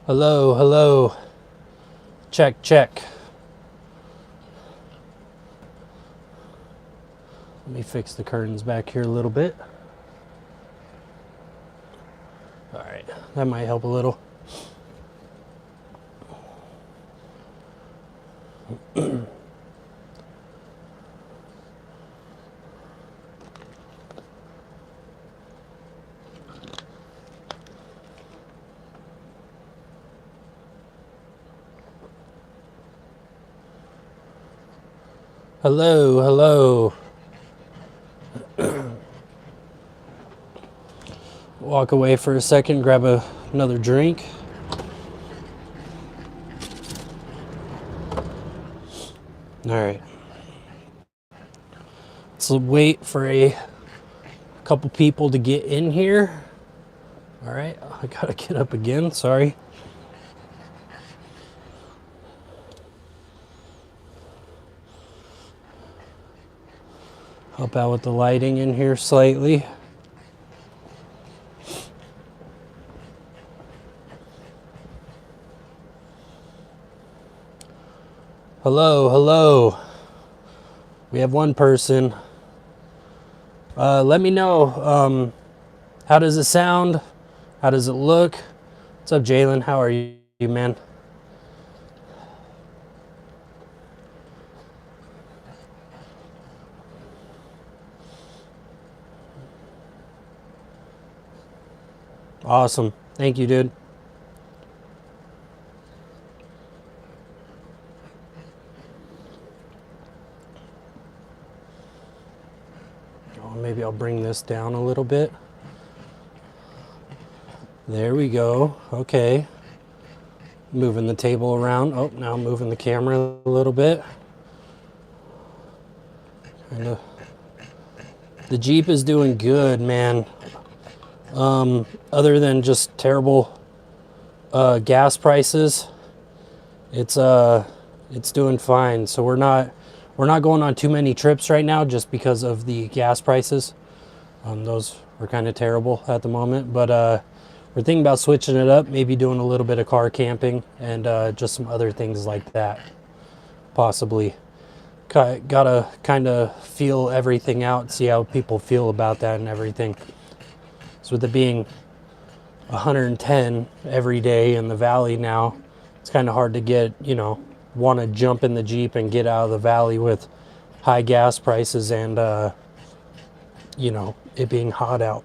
Hello, hello. Check, check. Let me fix the curtains back here a little bit. All right, that might help a little. Hello, hello. Walk away for a second, grab another drink. All right. Let's wait for a couple people to get in here. All right, I gotta get up again, sorry. Help out with the lighting in here slightly. Hello, hello. We have one person. Let me know, how does it sound? How does it look? What's up, Jalen? How are you, man? Awesome. Thank you, dude. Oh, maybe I'll bring this down a little bit. There we go. Okay. Moving the table around. Oh, now moving the camera a little bit. The Jeep is doing good, man. Other than just terrible gas prices, it's doing fine. So we're not going on too many trips right now just because of the gas prices. Those are kind of terrible at the moment, but we're thinking about switching it up, maybe doing a little bit of car camping and just some other things like that, possibly. Gotta kind of feel everything out, see how people feel about that and everything. So with it being 110 every day in the valley now, it's kind of hard to get, want to jump in the Jeep and get out of the valley with high gas prices and, it being hot out.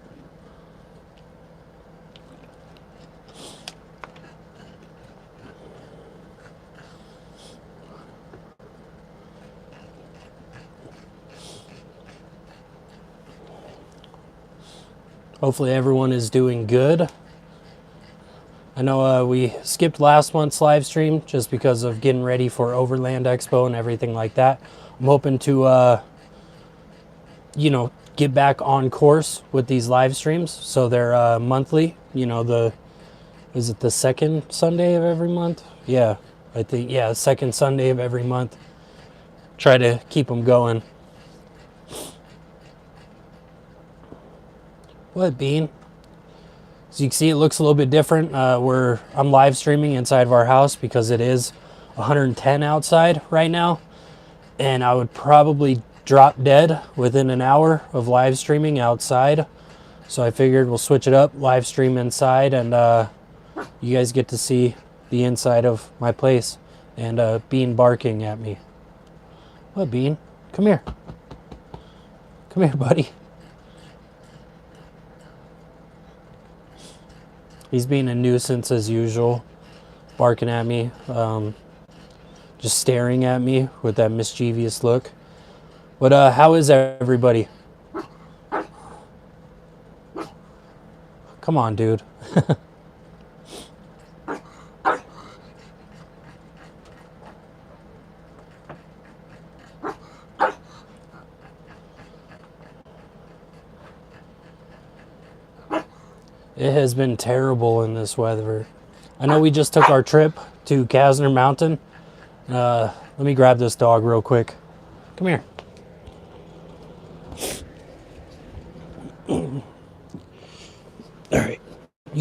Hopefully everyone is doing good. I know we skipped last month's live stream just because of getting ready for Overland Expo and everything like that. I'm hoping to, get back on course with these live streams. So they're monthly, is it the second Sunday of every month? Yeah, I think, yeah, second Sunday of every month. Try to keep them going. What, Bean? So you can see it looks a little bit different. I'm live streaming inside of our house because it is 110 outside right now. And I would probably drop dead within an hour of live streaming outside. So I figured we'll switch it up, live stream inside, and you guys get to see the inside of my place. And Bean barking at me. What, Bean? Come here. Come here, buddy. He's being a nuisance as usual, barking at me, just staring at me with that mischievous look. But how is everybody? Come on, dude. It has been terrible in this weather. I know we just took our trip to Kasner Mountain. Let me grab this dog real quick. Come here.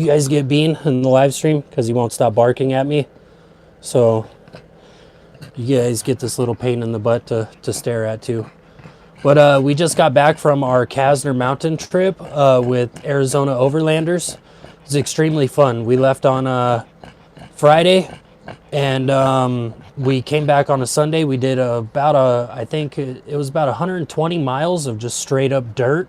you guys get Bean in the live stream because he won't stop barking at me. So you guys get this little pain in the butt to stare at too. But we just got back from our Kasner Mountain trip with Arizona Overlanders. It was extremely fun. We left on Friday, and we came back on a Sunday. We did I think it was about 120 miles of just straight up dirt.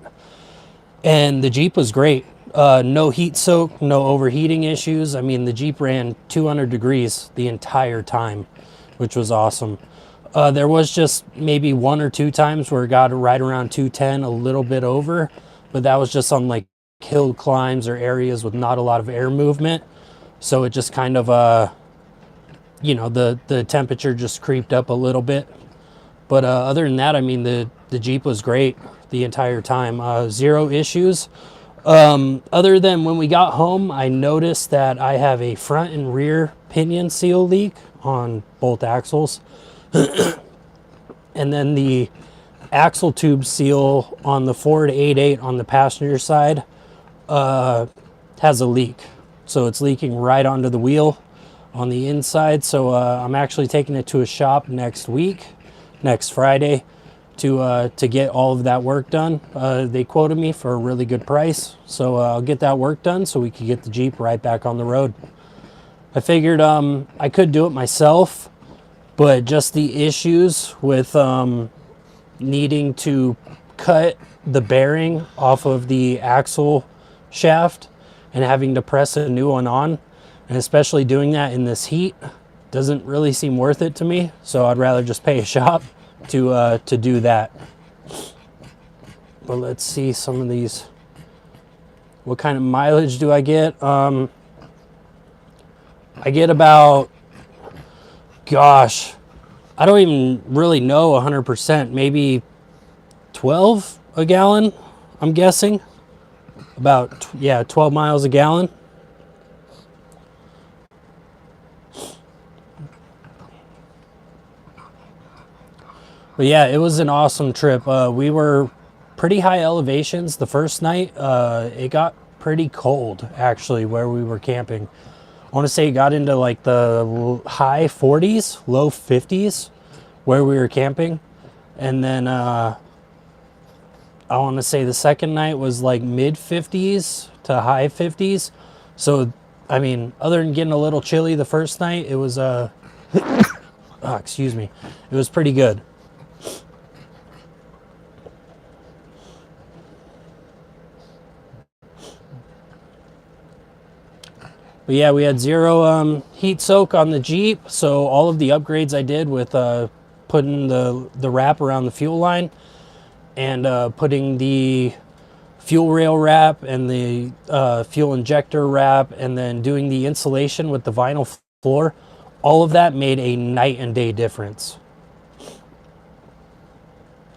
And the Jeep was great. No heat soak, no overheating issues. I mean, the Jeep ran 200 degrees the entire time, which was awesome. There was just maybe 1 or 2 times where it got right around 210, a little bit over, but that was just on like hill climbs or areas with not a lot of air movement. So it just kind of, you know, the temperature just creeped up a little bit. But other than that, I mean, the Jeep was great the entire time. Zero issues. Other than when we got home, I noticed that I have a front and rear pinion seal leak on both axles. And then the axle tube seal on the Ford 88 on the passenger side has a leak. So it's leaking right onto the wheel on the inside. So I'm actually taking it to a shop next Friday, to get all of that work done. They quoted me for a really good price. So I'll get that work done so we can get the Jeep right back on the road. I figured I could do it myself, but just the issues with needing to cut the bearing off of the axle shaft and having to press a new one on, and especially doing that in this heat, doesn't really seem worth it to me. So I'd rather just pay a shop to do that. But let's see some of these. What kind of mileage do I get? I get about, gosh, I don't even really know 100%, maybe 12 a gallon, I'm guessing. About, yeah, 12 miles a gallon. But yeah, it was an awesome trip. We were pretty high elevations the first night. It got pretty cold, actually, where we were camping. I want to say it got into like the high 40s, low 50s where we were camping. And then I want to say the second night was like mid 50s to high 50s. So, I mean, other than getting a little chilly the first night, it was, excuse me, it was pretty good. But yeah, we had zero heat soak on the Jeep, so all of the upgrades I did with putting the wrap around the fuel line and putting the fuel rail wrap and the fuel injector wrap and then doing the insulation with the vinyl floor, all of that made a night and day difference.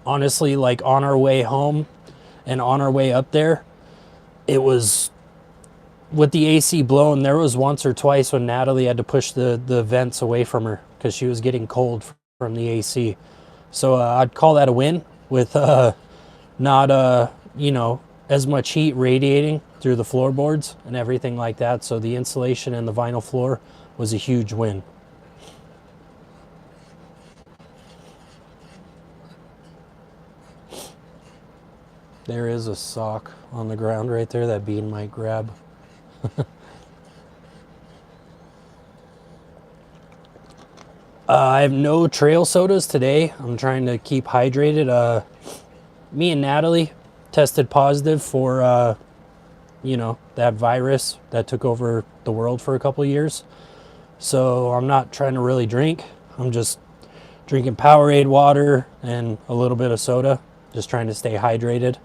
Honestly, like on our way home and on our way up there, it was, with the AC blowing, there was once or twice when Natalie had to push the vents away from her because she was getting cold from the AC. So I'd call that a win with not, you know, as much heat radiating through the floorboards and everything like that. So the insulation and the vinyl floor was a huge win. There is a sock on the ground right there that Bean might grab. I have no trail sodas today. I'm trying to keep hydrated. Me and Natalie tested positive for, you know, that virus that took over the world for a couple of years. So I'm not trying to really drink. I'm just drinking Powerade water and a little bit of soda, just trying to stay hydrated.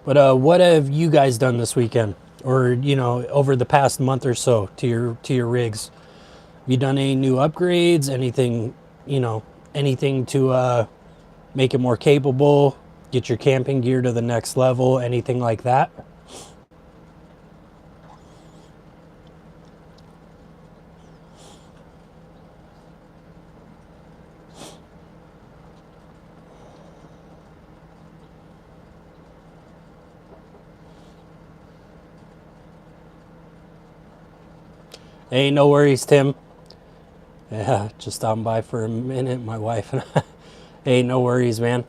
But what have you guys done this weekend, or you know, over the past month or so to your rigs? Have you done any new upgrades? Anything, you know, anything to make it more capable, get your camping gear to the next level, anything like that? Hey, no worries, Tim. Yeah, just stopping by for a minute, my wife and I. Hey, no worries, man.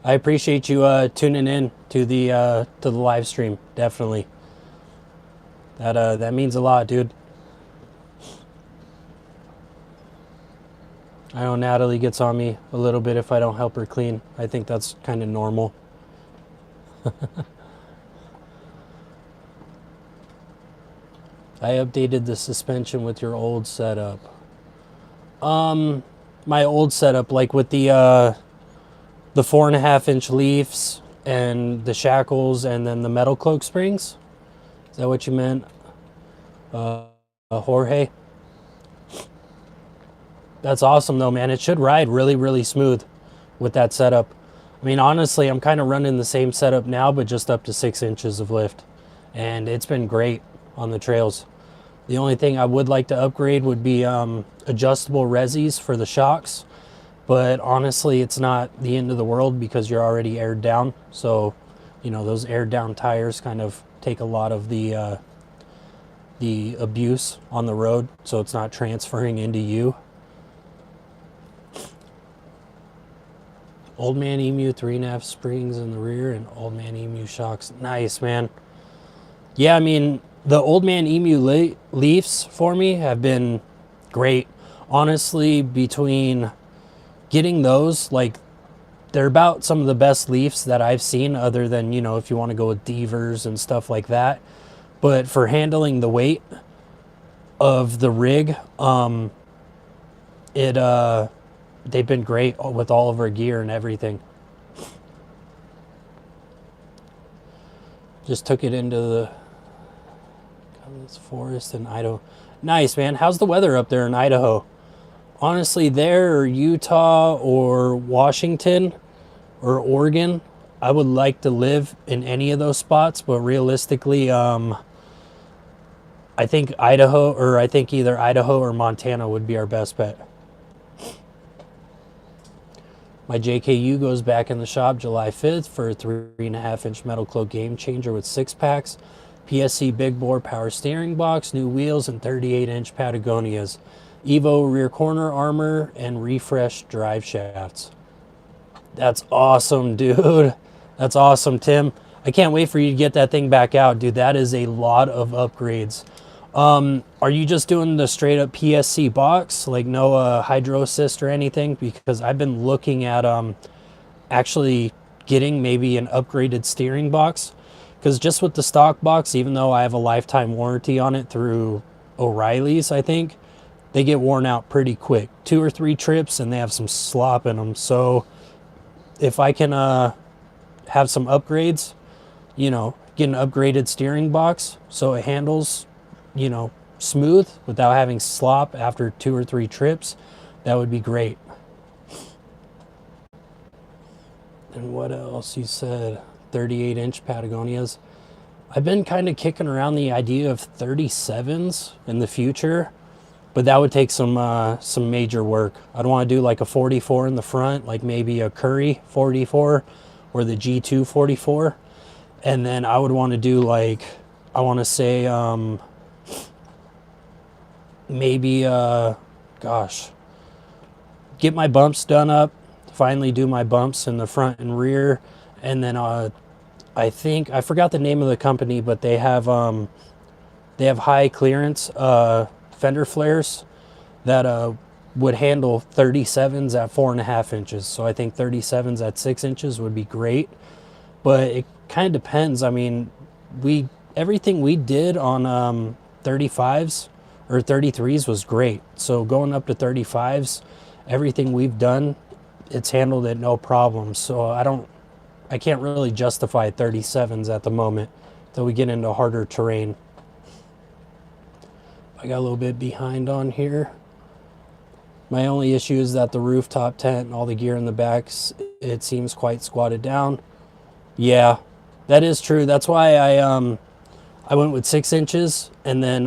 I appreciate you tuning in to the live stream. Definitely. That means a lot, dude. I know Natalie gets on me a little bit if I don't help her clean. I think that's kind of normal. I updated the suspension with your old setup. My old setup, like with the 4.5-inch leafs and the shackles and then the metal cloak springs. Is that what you meant, Jorge? That's awesome though, man. It should ride really, really smooth with that setup. I mean, honestly, I'm kind of running the same setup now, but just up to 6 inches of lift. And it's been great on the trails. The only thing I would like to upgrade would be adjustable resis for the shocks. But honestly, it's not the end of the world because you're already aired down. So, you know, those aired down tires kind of take a lot of the abuse on the road. So it's not transferring into you. Old Man Emu 3.5 springs in the rear and Old Man Emu shocks. Nice, man. Yeah, I mean, the Old Man Emu leafs for me have been great. Honestly, between getting those, like, they're about some of the best leafs that I've seen, other than, you know, if you want to go with Devers and stuff like that. But for handling the weight of the rig, they've been great with all of our gear and everything. Just took it into the forest in Idaho. Nice, man. How's the weather up there in Idaho? Honestly, there or Utah or Washington or Oregon, I would like to live in any of those spots, but realistically, I think Idaho, or I think either Idaho or Montana would be our best bet. My JKU goes back in the shop July 5th for a 3.5-inch metal cloak game changer with 6-packs, PSC big bore power steering box, new wheels, and 38-inch Patagonias, Evo rear corner armor, and refreshed drive shafts. That's awesome, dude. That's awesome, Tim. I can't wait for you to get that thing back out, dude. That is a lot of upgrades. Are you just doing the straight up PSC box, like no hydro assist or anything? Because I've been looking at actually getting maybe an upgraded steering box, because just with the stock box, even though I have a lifetime warranty on it through O'Reilly's, I think they get worn out pretty quick. 2 or 3 trips and they have some slop in them. So if I can have some upgrades, you know, get an upgraded steering box so it handles, you know, smooth without having slop after 2 or 3 trips, that would be great. And what else you said? 38-inch Patagonias. I've been kind of kicking around the idea of 37s in the future, but that would take some major work. I'd want to do like a 44 in the front, like maybe a Curry 44 or the G2 44. And then I would want to do like, I want to say maybe, gosh, get my bumps done up, finally do my bumps in the front and rear. And then I think, I forgot the name of the company, but they have high clearance fender flares that would handle 37s at 4.5 inches. So I think 37s at 6 inches would be great, but it kind of depends. I mean, everything we did on 35s or 33s was great. So going up to 35s, everything we've done, it's handled it no problem. So I can't really justify 37s at the moment until we get into harder terrain. I got a little bit behind on here. My only issue is that the rooftop tent and all the gear in the back, it seems quite squatted down. Yeah, that is true. That's why I went with 6 inches, and then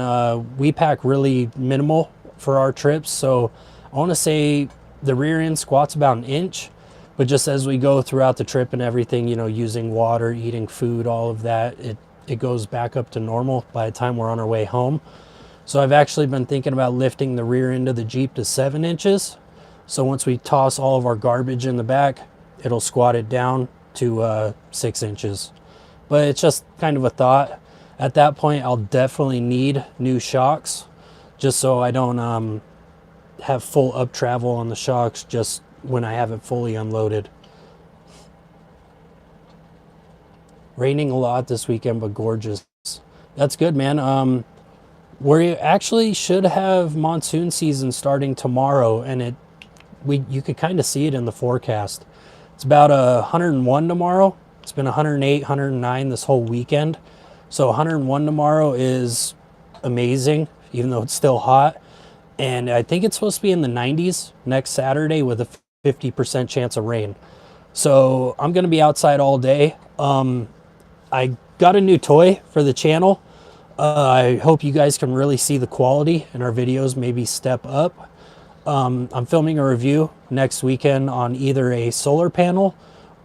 we pack really minimal for our trips. So I want to say the rear end squats about 1 inch, but just as we go throughout the trip and everything, you know, using water, eating food, all of that, it goes back up to normal by the time we're on our way home. So I've actually been thinking about lifting the rear end of the Jeep to 7 inches. So once we toss all of our garbage in the back, it'll squat it down to 6 inches. But it's just kind of a thought. At that point, I'll definitely need new shocks, just so I don't have full up travel on the shocks just when I have it fully unloaded. Raining a lot this weekend, but gorgeous. That's good, man. We actually should have monsoon season starting tomorrow, and you could kind of see it in the forecast. It's about 101 tomorrow. It's been 108, 109 this whole weekend. So 101 tomorrow is amazing, even though it's still hot. And I think it's supposed to be in the 90s next Saturday with a 50% chance of rain. So I'm going to be outside all day. I got a new toy for the channel. I hope you guys can really see the quality in our videos, maybe step up. I'm filming a review next weekend on either a solar panel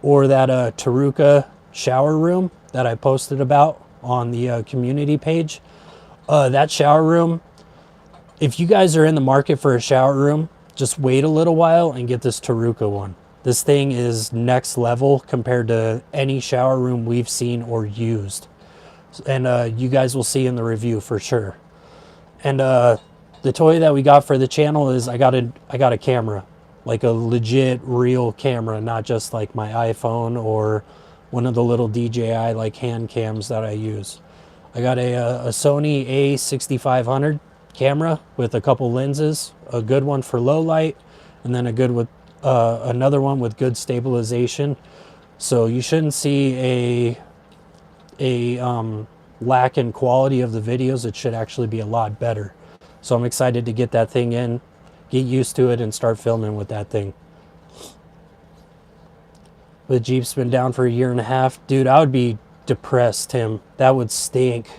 or that Taruka shower room that I posted about on the community page. That shower room, if you guys are in the market for a shower room, just wait a little while and get this Taruka one. This thing is next level compared to any shower room we've seen or used. And you guys will see in the review for sure. And the toy that we got for the channel is I got a camera, like a legit real camera, not just like my iPhone or one of the little DJI like hand cams that I use. I got a Sony A6500 camera with a couple lenses, a good one for low light, and then another one with good stabilization. So you shouldn't see a lack in quality of the videos. It should actually be a lot better. So I'm excited to get that thing in, get used to it, and start filming with that thing. The Jeep's been down for 1.5 years. Dude, I would be depressed, Tim. That would stink.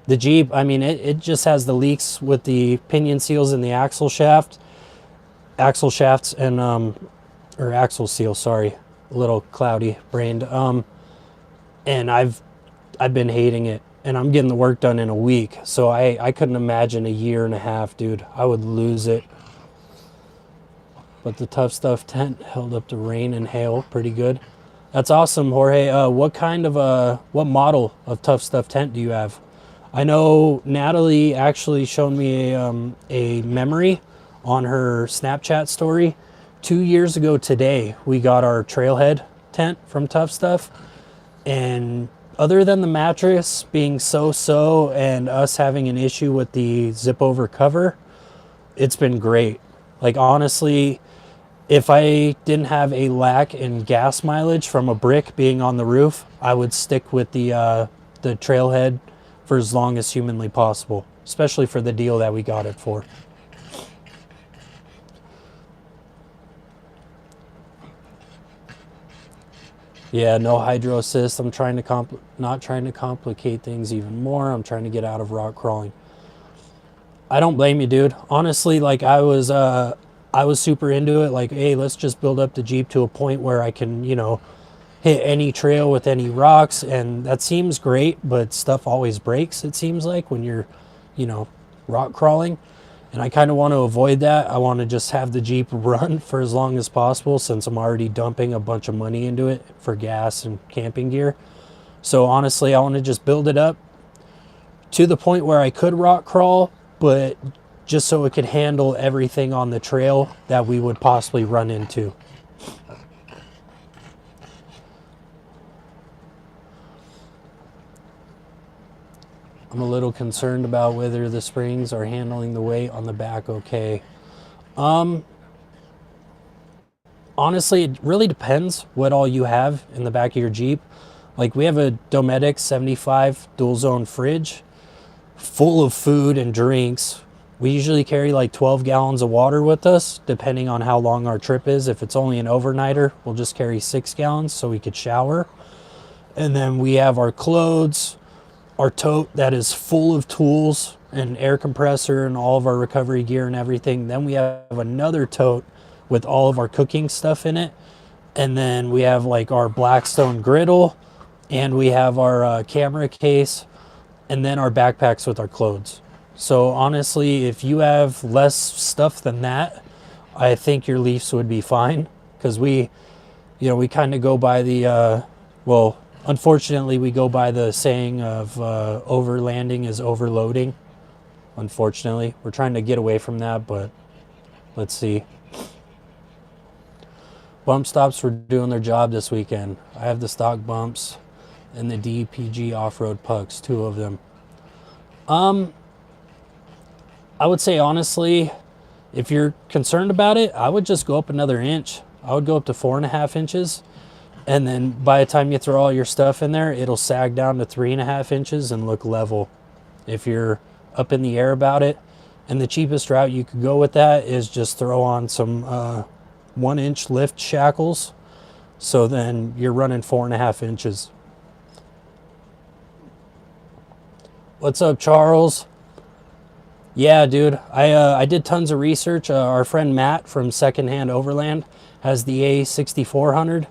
The Jeep, I mean, it just has the leaks with the pinion seals and the axle shafts and, or axle seal, sorry, a little cloudy brained. And I've been hating it, and I'm getting the work done in a week. So I couldn't imagine 1.5 years, dude. I would lose it. But the Tough Stuff tent held up to rain and hail pretty good. That's awesome, Jorge. What model of Tough Stuff tent do you have? I know Natalie actually showed me a memory on her Snapchat story. 2 years ago today, we got our Trailhead tent from Tough Stuff. And other than the mattress being so-so and us having an issue with the zip over cover, it's been great. Like, honestly, if I didn't have a lack in gas mileage from a brick being on the roof, I would stick with the Trailhead for as long as humanly possible, especially for the deal that we got it for. Yeah, no hydro assist. I'm trying to not trying to complicate things even more. I'm trying to get out of rock crawling. I don't blame you, dude. Honestly, like I was super into it. Like, hey, let's just build up the Jeep to a point where I can, hit any trail with any rocks, and that seems great, but stuff always breaks, it seems like, when you're, rock crawling. And I kind of want to avoid that. I want to just have the Jeep run for as long as possible, since I'm already dumping a bunch of money into it for gas and camping gear. So honestly, I want to just build it up to the point where I could rock crawl, but just so it could handle everything on the trail that we would possibly run into. I'm a little concerned about whether the springs are handling the weight on the back okay. Honestly, it really depends what all you have in the back of your Jeep. Like, we have a Dometic 75 dual zone fridge full of food and drinks. We usually carry like 12 gallons of water with us, depending on how long our trip is. If it's only an overnighter, we'll just carry 6 gallons so we could shower. And then we have our clothes, our tote that is full of tools and air compressor and all of our recovery gear and everything. Then we have another tote with all of our cooking stuff in it. And then we have like our Blackstone griddle, and we have our camera case, and then our backpacks with our clothes. So honestly, if you have less stuff than that, I think your Leafs would be fine, because we kind of go by the, well, unfortunately, we go by the saying of overlanding is overloading. Unfortunately, we're trying to get away from that, but let's see. Bump stops were doing their job this weekend. I have the stock bumps and the DPG off-road pucks, 2 of them. I would say honestly, if you're concerned about it, I would just go up another inch. I would go up to 4.5 inches. And then by the time you throw all your stuff in there, it'll sag down to 3.5 inches and look level. If you're up in the air about it. And the cheapest route you could go with that is just throw on some 1-inch lift shackles. So then you're running 4.5 inches. What's up, Charles? Yeah, dude, I did tons of research. Our friend Matt from Secondhand Overland has the A6400,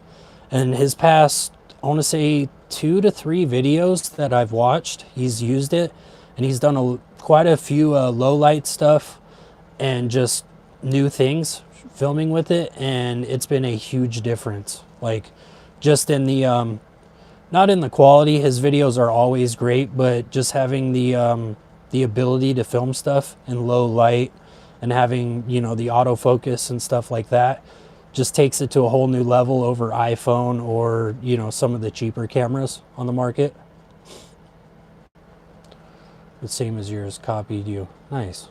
and his past, I want to say 2 to 3 videos that I've watched, he's used it, and he's done quite a few low light stuff and just new things filming with it, and it's been a huge difference. Like, just in the not in the quality, his videos are always great, but just having the ability to film stuff in low light and having, you know, the autofocus and stuff like that just takes it to a whole new level over iPhone or, you know, some of the cheaper cameras on the market. The same as yours, copied you. Nice.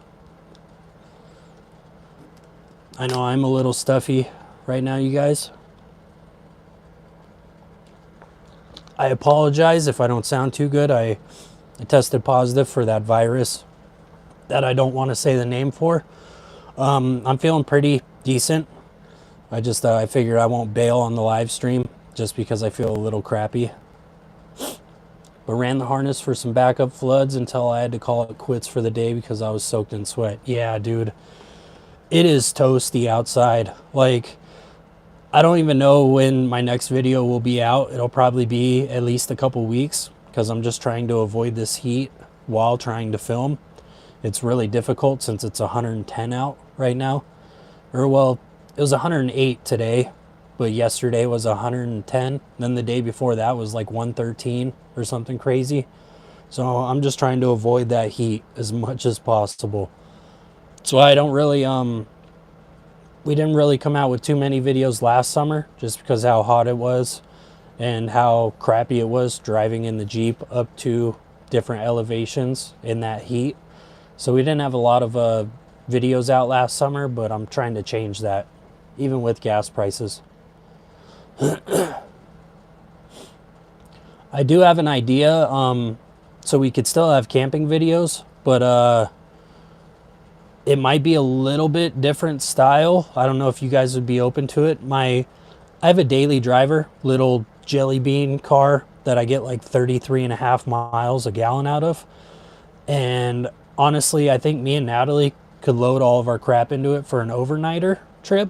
I know I'm a little stuffy right now, you guys. I apologize if I don't sound too good. I tested positive for that virus that I don't want to say the name for. I'm feeling pretty decent. I figured I won't bail on the live stream just because I feel a little crappy. But ran the harness for some backup floods until I had to call it quits for the day because I was soaked in sweat. Yeah, dude, it is toasty outside. Like, I don't even know when my next video will be out. It'll probably be at least a couple weeks because I'm just trying to avoid this heat while trying to film. It's really difficult since it's 110 out right now. Or, well, it was 108 today, but yesterday was 110. Then the day before that was like 113 or something crazy. So I'm just trying to avoid that heat as much as possible. So I don't really, we didn't really come out with too many videos last summer just because how hot it was and how crappy it was driving in the Jeep up to different elevations in that heat. So we didn't have a lot of videos out last summer, but I'm trying to change that, even with gas prices. I do have an idea, so we could still have camping videos, but it might be a little bit different style. I don't know if you guys would be open to it. I have a daily driver, little jelly bean car that I get like 33.5 miles a gallon out of. And honestly, I think me and Natalie could load all of our crap into it for an overnighter trip.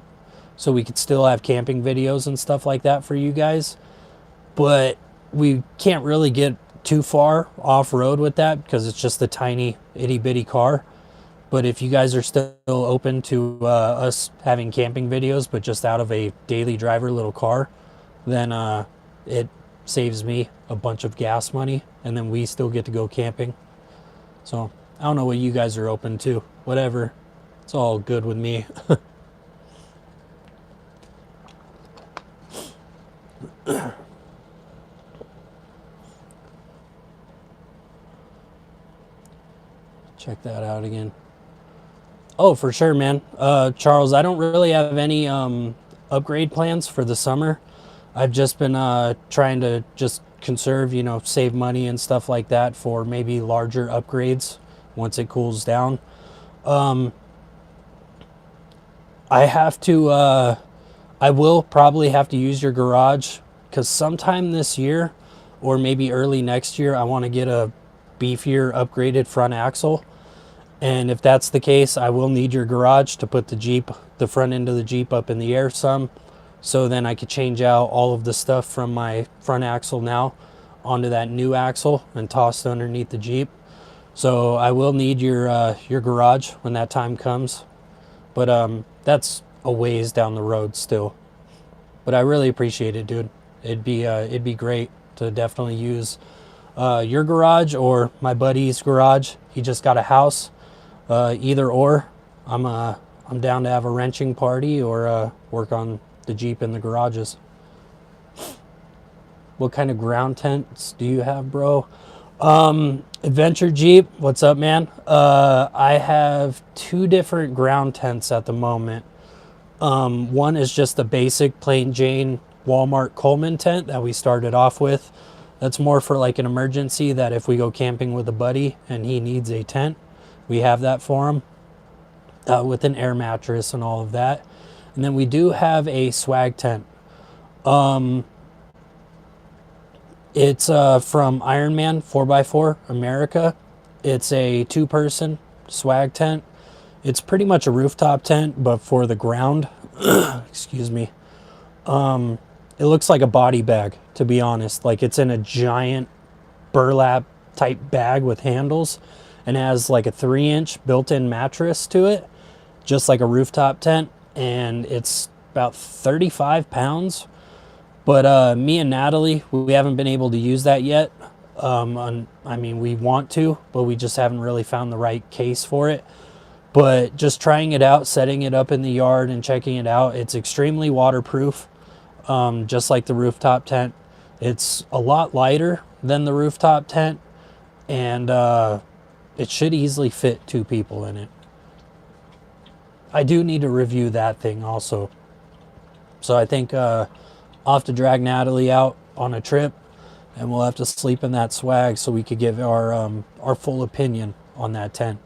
So we could still have camping videos and stuff like that for you guys. But we can't really get too far off-road with that because it's just a tiny itty-bitty car. But if you guys are still open to us having camping videos, but just out of a daily driver little car, then it saves me a bunch of gas money, and then we still get to go camping. So I don't know what you guys are open to. Whatever. It's all good with me. Check that out again. Oh, for sure, man. Charles, I don't really have any upgrade plans for the summer. I've just been trying to just conserve, you know, save money and stuff like that for maybe larger upgrades once it cools down. I will probably have to use your garage because sometime this year or maybe early next year, I want to get a beefier upgraded front axle. And if that's the case, I will need your garage to put the front end of the Jeep up in the air some. So then I could change out all of the stuff from my front axle now onto that new axle and toss it underneath the Jeep. So I will need your garage when that time comes. But that's a ways down the road still. But I really appreciate it, dude. It'd be great to definitely use your garage or my buddy's garage. He just got a house. Either or, I'm down to have a wrenching party or work on the Jeep in the garages. What kind of ground tents do you have, bro? Adventure Jeep, what's up, man? I have 2 different ground tents at the moment. One is just a basic plain Jane Walmart Coleman tent that we started off with. That's more for like an emergency, that if we go camping with a buddy and he needs a tent, we have that for him, with an air mattress and all of that. And then we do have a swag tent. It's from Ironman 4x4 America. It's a 2-person swag tent. It's pretty much a rooftop tent, but for the ground. Excuse me. It looks like a body bag, to be honest. Like it's in a giant burlap type bag with handles, and has like a 3-inch built-in mattress to it, just like a rooftop tent. And it's about 35 pounds. But me and Natalie, we haven't been able to use that yet. I mean, we want to, but we just haven't really found the right case for it. But just trying it out, setting it up in the yard and checking it out, it's extremely waterproof, just like the rooftop tent. It's a lot lighter than the rooftop tent, and it should easily fit 2 people in it. I do need to review that thing also. So I think I'll have to drag Natalie out on a trip, and we'll have to sleep in that swag so we could give our full opinion on that tent.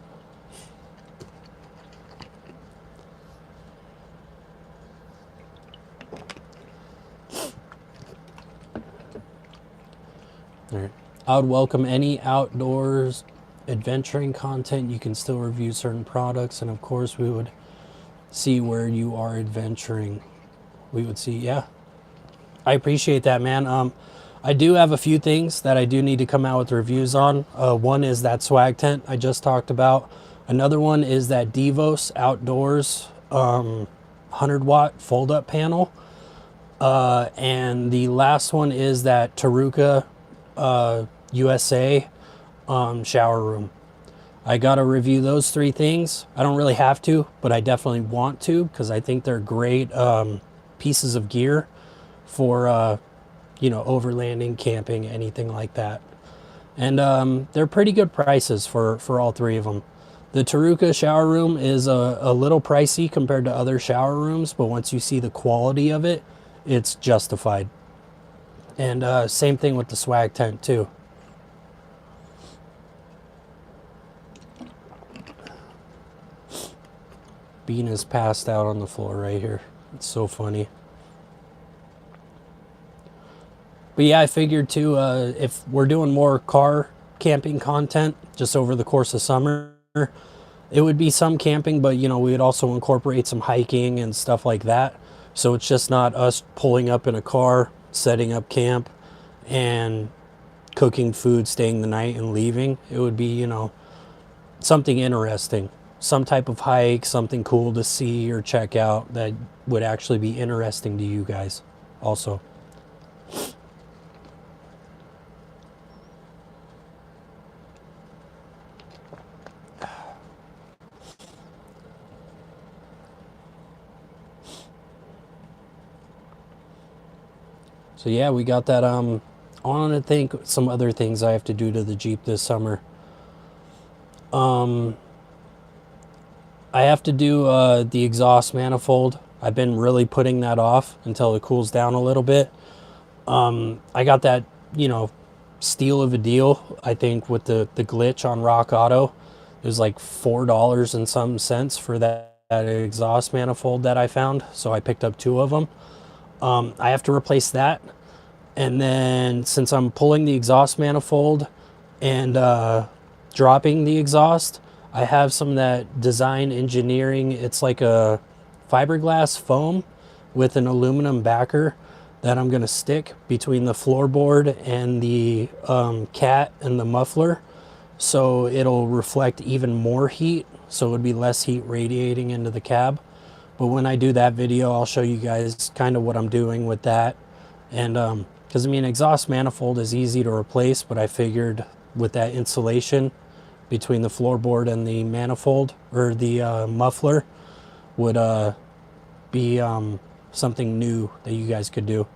All right. I would welcome any outdoors adventuring content. You can still review certain products, and of course we would see where you are adventuring. We would see, yeah. I appreciate that, man. I do have a few things that I do need to come out with reviews on. One is that swag tent I just talked about. Another one is that Devos Outdoors 100-watt fold-up panel. And the last one is that Taruka USA shower room. I got to review those 3 things. I don't really have to, but I definitely want to, because I think they're great pieces of gear for you know, overlanding, camping, anything like that. And they're pretty good prices for all 3 of them. The Taruka shower room is a little pricey compared to other shower rooms, but once you see the quality of it, it's justified. And same thing with the swag tent too. Bean is passed out on the floor right here. It's so funny. But yeah, I figured too, if we're doing more car camping content just over the course of summer, it would be some camping, but you know, we would also incorporate some hiking and stuff like that. So it's just not us pulling up in a car, setting up camp and cooking food, staying the night and leaving. It would be, you know, something interesting, some type of hike, something cool to see or check out that would actually be interesting to you guys also. So yeah, we got that. I want to think some other things I have to do to the Jeep this summer. I have to do the exhaust manifold. I've been really putting that off until it cools down a little bit. I got that, you know, steal of a deal, I think, with the glitch on Rock Auto. It was like $4 and some cents for that exhaust manifold that I found. So I picked up 2 of them. I have to replace that. And then since I'm pulling the exhaust manifold and dropping the exhaust, I have some of that design engineering. It's like a fiberglass foam with an aluminum backer that I'm going to stick between the floorboard and the cat and the muffler. so it'll reflect even more heat, so it would be less heat radiating into the cab. But when I do that video, I'll show you guys kind of what I'm doing with that. And because I mean, exhaust manifold is easy to replace, but I figured with that insulation between the floorboard and the manifold, or the muffler, would be something new that you guys could do.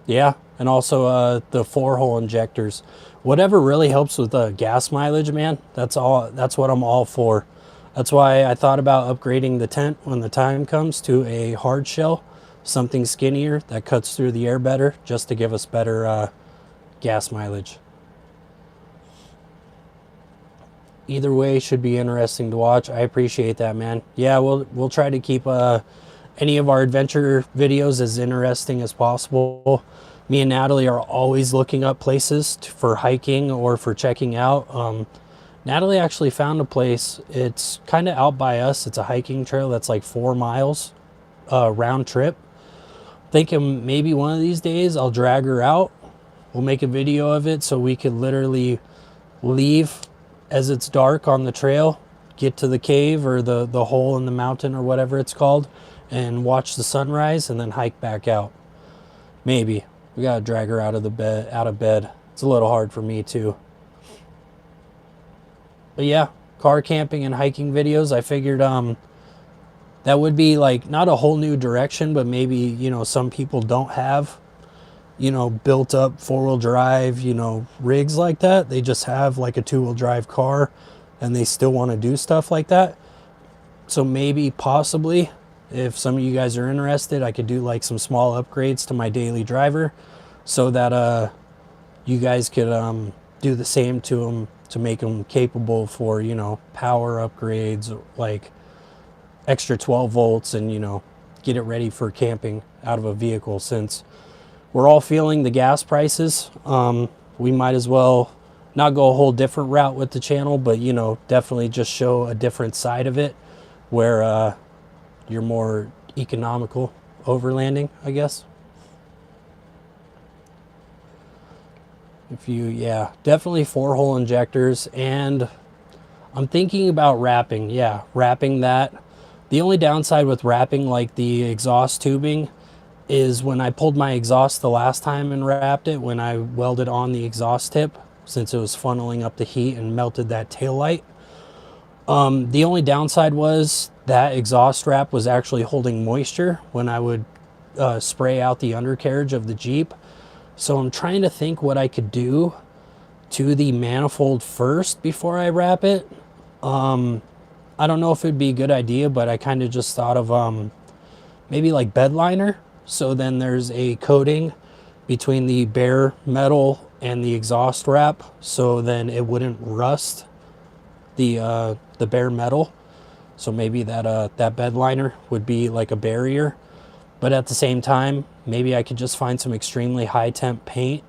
Yeah, and also the 4-hole injectors. Whatever really helps with gas mileage, man, that's what I'm all for. That's why I thought about upgrading the tent when the time comes to a hard shell, something skinnier that cuts through the air better, just to give us better gas mileage. Either way, should be interesting to watch. I appreciate that, man. Yeah, we'll try to keep any of our adventure videos as interesting as possible. Me and Natalie are always looking up places for hiking or for checking out. Natalie actually found a place. It's kind of out by us. It's a hiking trail that's like 4 miles round trip. Thinking maybe one of these days I'll drag her out. We'll make a video of it so we could literally leave as it's dark on the trail, get to the cave or the hole in the mountain or whatever it's called, and watch the sunrise and then hike back out. Maybe. We gotta drag her out of bed. It's a little hard for me too. But yeah, car camping and hiking videos, I figured that would be like not a whole new direction, but maybe, you know, some people don't have, you know, built up 4-wheel drive, you know, rigs like that. They just have like a 2-wheel drive car and they still want to do stuff like that. So maybe possibly if some of you guys are interested, I could do like some small upgrades to my daily driver so that you guys could do the same to them to make them capable for, you know, power upgrades, like extra 12 volts, and, you know, get it ready for camping out of a vehicle. Since we're all feeling the gas prices, we might as well not go a whole different route with the channel, but, you know, definitely just show a different side of it where you're more economical overlanding, I guess. Yeah, definitely 4-hole injectors. And I'm thinking about wrapping. Yeah, wrapping that. The only downside with wrapping like the exhaust tubing is when I pulled my exhaust the last time and wrapped it, when I welded on the exhaust tip, since it was funneling up the heat and melted that tail light. The only downside was that exhaust wrap was actually holding moisture when I would spray out the undercarriage of the Jeep. So I'm trying to think what I could do to the manifold first before I wrap it. I don't know if it'd be a good idea, but I kind of just thought of maybe like bed liner. So then there's a coating between the bare metal and the exhaust wrap, so then it wouldn't rust the bare metal. So maybe that that bed liner would be like a barrier. But at the same time, maybe I could just find some extremely high temp paint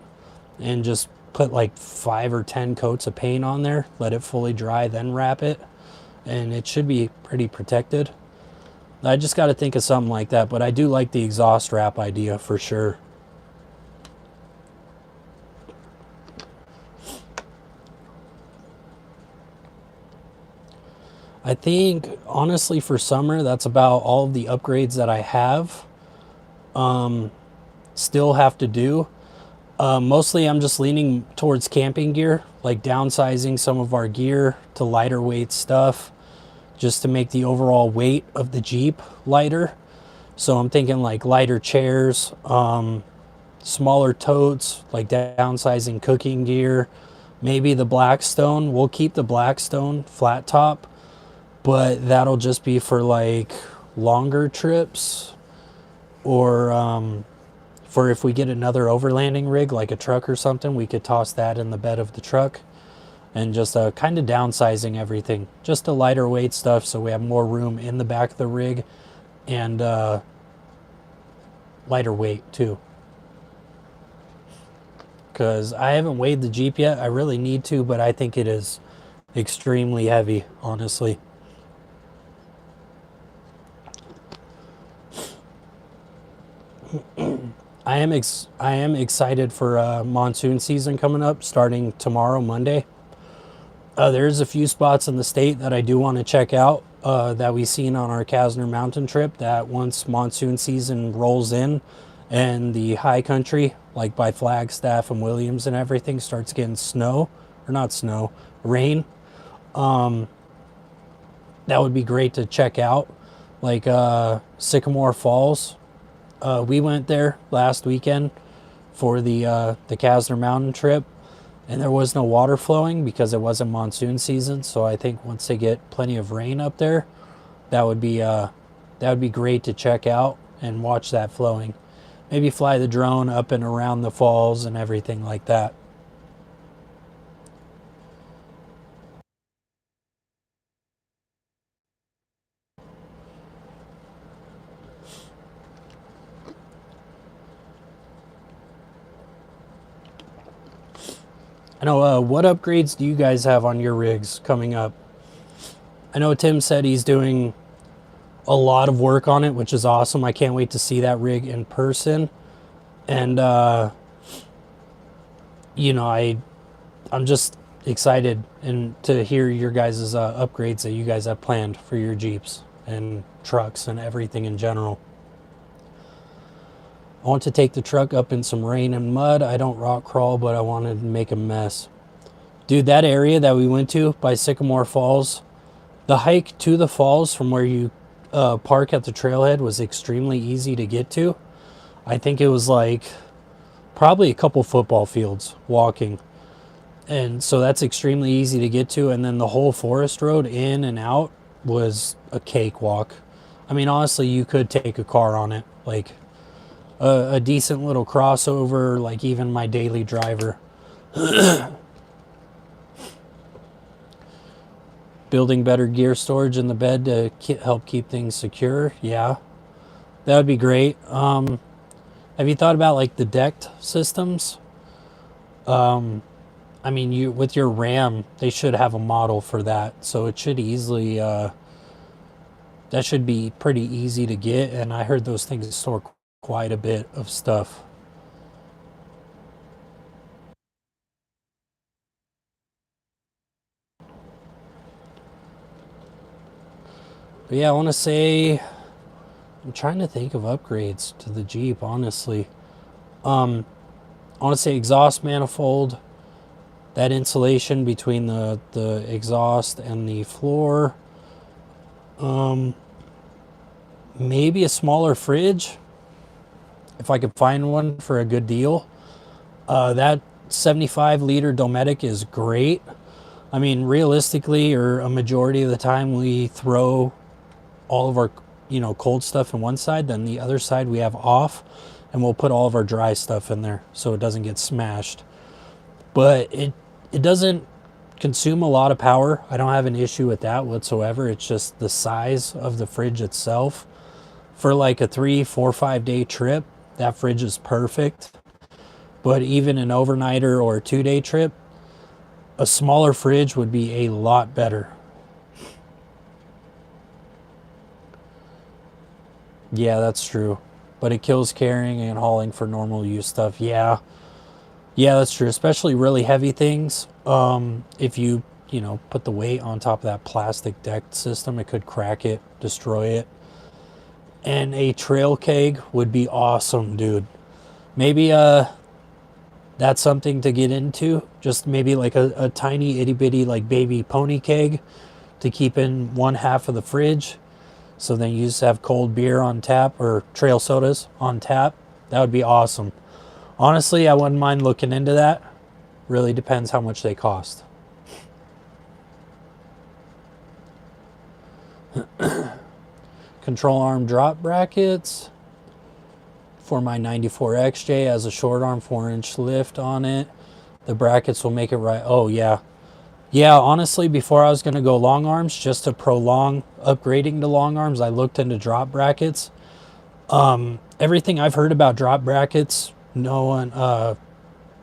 and just put like 5 or 10 coats of paint on there, let it fully dry, then wrap it, and it should be pretty protected. I just got to think of something like that, but I do like the exhaust wrap idea for sure. I think honestly for summer, that's about all of the upgrades that I have. Still have to do. Mostly I'm just leaning towards camping gear, like downsizing some of our gear to lighter weight stuff, just to make the overall weight of the Jeep lighter. So I'm thinking like lighter chairs, smaller totes, like downsizing cooking gear, maybe the Blackstone. We'll keep the Blackstone flat top, but that'll just be for like longer trips, or for if we get another overlanding rig like a truck or something, we could toss that in the bed of the truck. And just kind of downsizing everything, just the lighter weight stuff, so we have more room in the back of the rig, and lighter weight too. Because I haven't weighed the Jeep yet. I really need to, but I think it is extremely heavy, honestly. I am excited for monsoon season coming up, starting tomorrow, Monday. There's a few spots in the state that I do want to check out that we seen on our Kasner mountain trip. That once monsoon season rolls in, and the high country, like by Flagstaff and Williams and everything, starts getting snow, or not snow, rain, that would be great to check out. Like Sycamore Falls. We went there last weekend for the Kasner mountain trip, and there was no water flowing because it wasn't monsoon season. So I think once they get plenty of rain up there, that would be great to check out and watch that flowing. Maybe fly the drone up and around the falls and everything like that. I know. What upgrades do you guys have on your rigs coming up? I know Tim said he's doing a lot of work on it, which is awesome. I can't wait to see that rig in person. And you know, I'm just excited and to hear your guys' upgrades that you guys have planned for your Jeeps and trucks and everything in general. I want to take the truck up in some rain and mud. I don't rock crawl, but I wanted to make a mess. Dude, that area that we went to by Sycamore Falls, the hike to the falls from where you park at the trailhead was extremely easy to get to. I think it was like probably a couple football fields walking. And so that's extremely easy to get to. And then the whole forest road in and out was a cakewalk. I mean, honestly, you could take a car on it. Like a decent little crossover, like even my daily driver. Building better gear storage in the bed to help keep things secure. Yeah, that would be great. Have you thought about like the decked systems? I mean, you with your RAM, they should have a model for that, so it should easily. That should be pretty easy to get, and I heard those things store quite a bit of stuff. But yeah, I want to say I'm trying to think of upgrades to the Jeep, honestly. I want to say exhaust manifold, that insulation between the exhaust and the floor. Maybe a smaller fridge, if I could find one for a good deal. That 75-liter Dometic is great. I mean, realistically, or a majority of the time, we throw all of our, cold stuff in one side, then the other side we have off, and we'll put all of our dry stuff in there so it doesn't get smashed. But it doesn't consume a lot of power. I don't have an issue with that whatsoever. It's just the size of the fridge itself. For like a 3, 4, 5 day trip, that fridge is perfect. But even an overnighter or a 2-day trip, a smaller fridge would be a lot better. Yeah, that's true. But it kills carrying and hauling for normal use stuff. Yeah. Yeah, that's true. Especially really heavy things. If you, put the weight on top of that plastic deck system, it could crack it, destroy it. And a trail keg would be awesome, dude. Maybe that's something to get into. Just maybe like a tiny itty bitty like baby pony keg to keep in one half of the fridge. So then you just have cold beer on tap or trail sodas on tap. That would be awesome. Honestly, I wouldn't mind looking into that. Really depends how much they cost. Control arm drop brackets for my 94XJ as a short arm 4-inch lift on it. The brackets will make it right. Oh, yeah. Yeah, honestly, before I was going to go long arms, just to prolong upgrading to long arms, I looked into drop brackets. Everything I've heard about drop brackets, no one,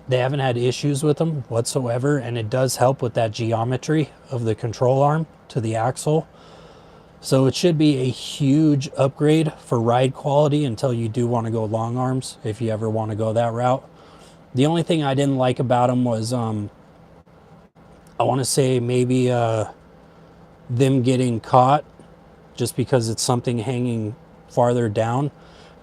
they haven't had issues with them whatsoever, and it does help with that geometry of the control arm to the axle. So it should be a huge upgrade for ride quality until you do want to go long arms, if you ever want to go that route. The only thing I didn't like about them was, I want to say maybe them getting caught just because it's something hanging farther down.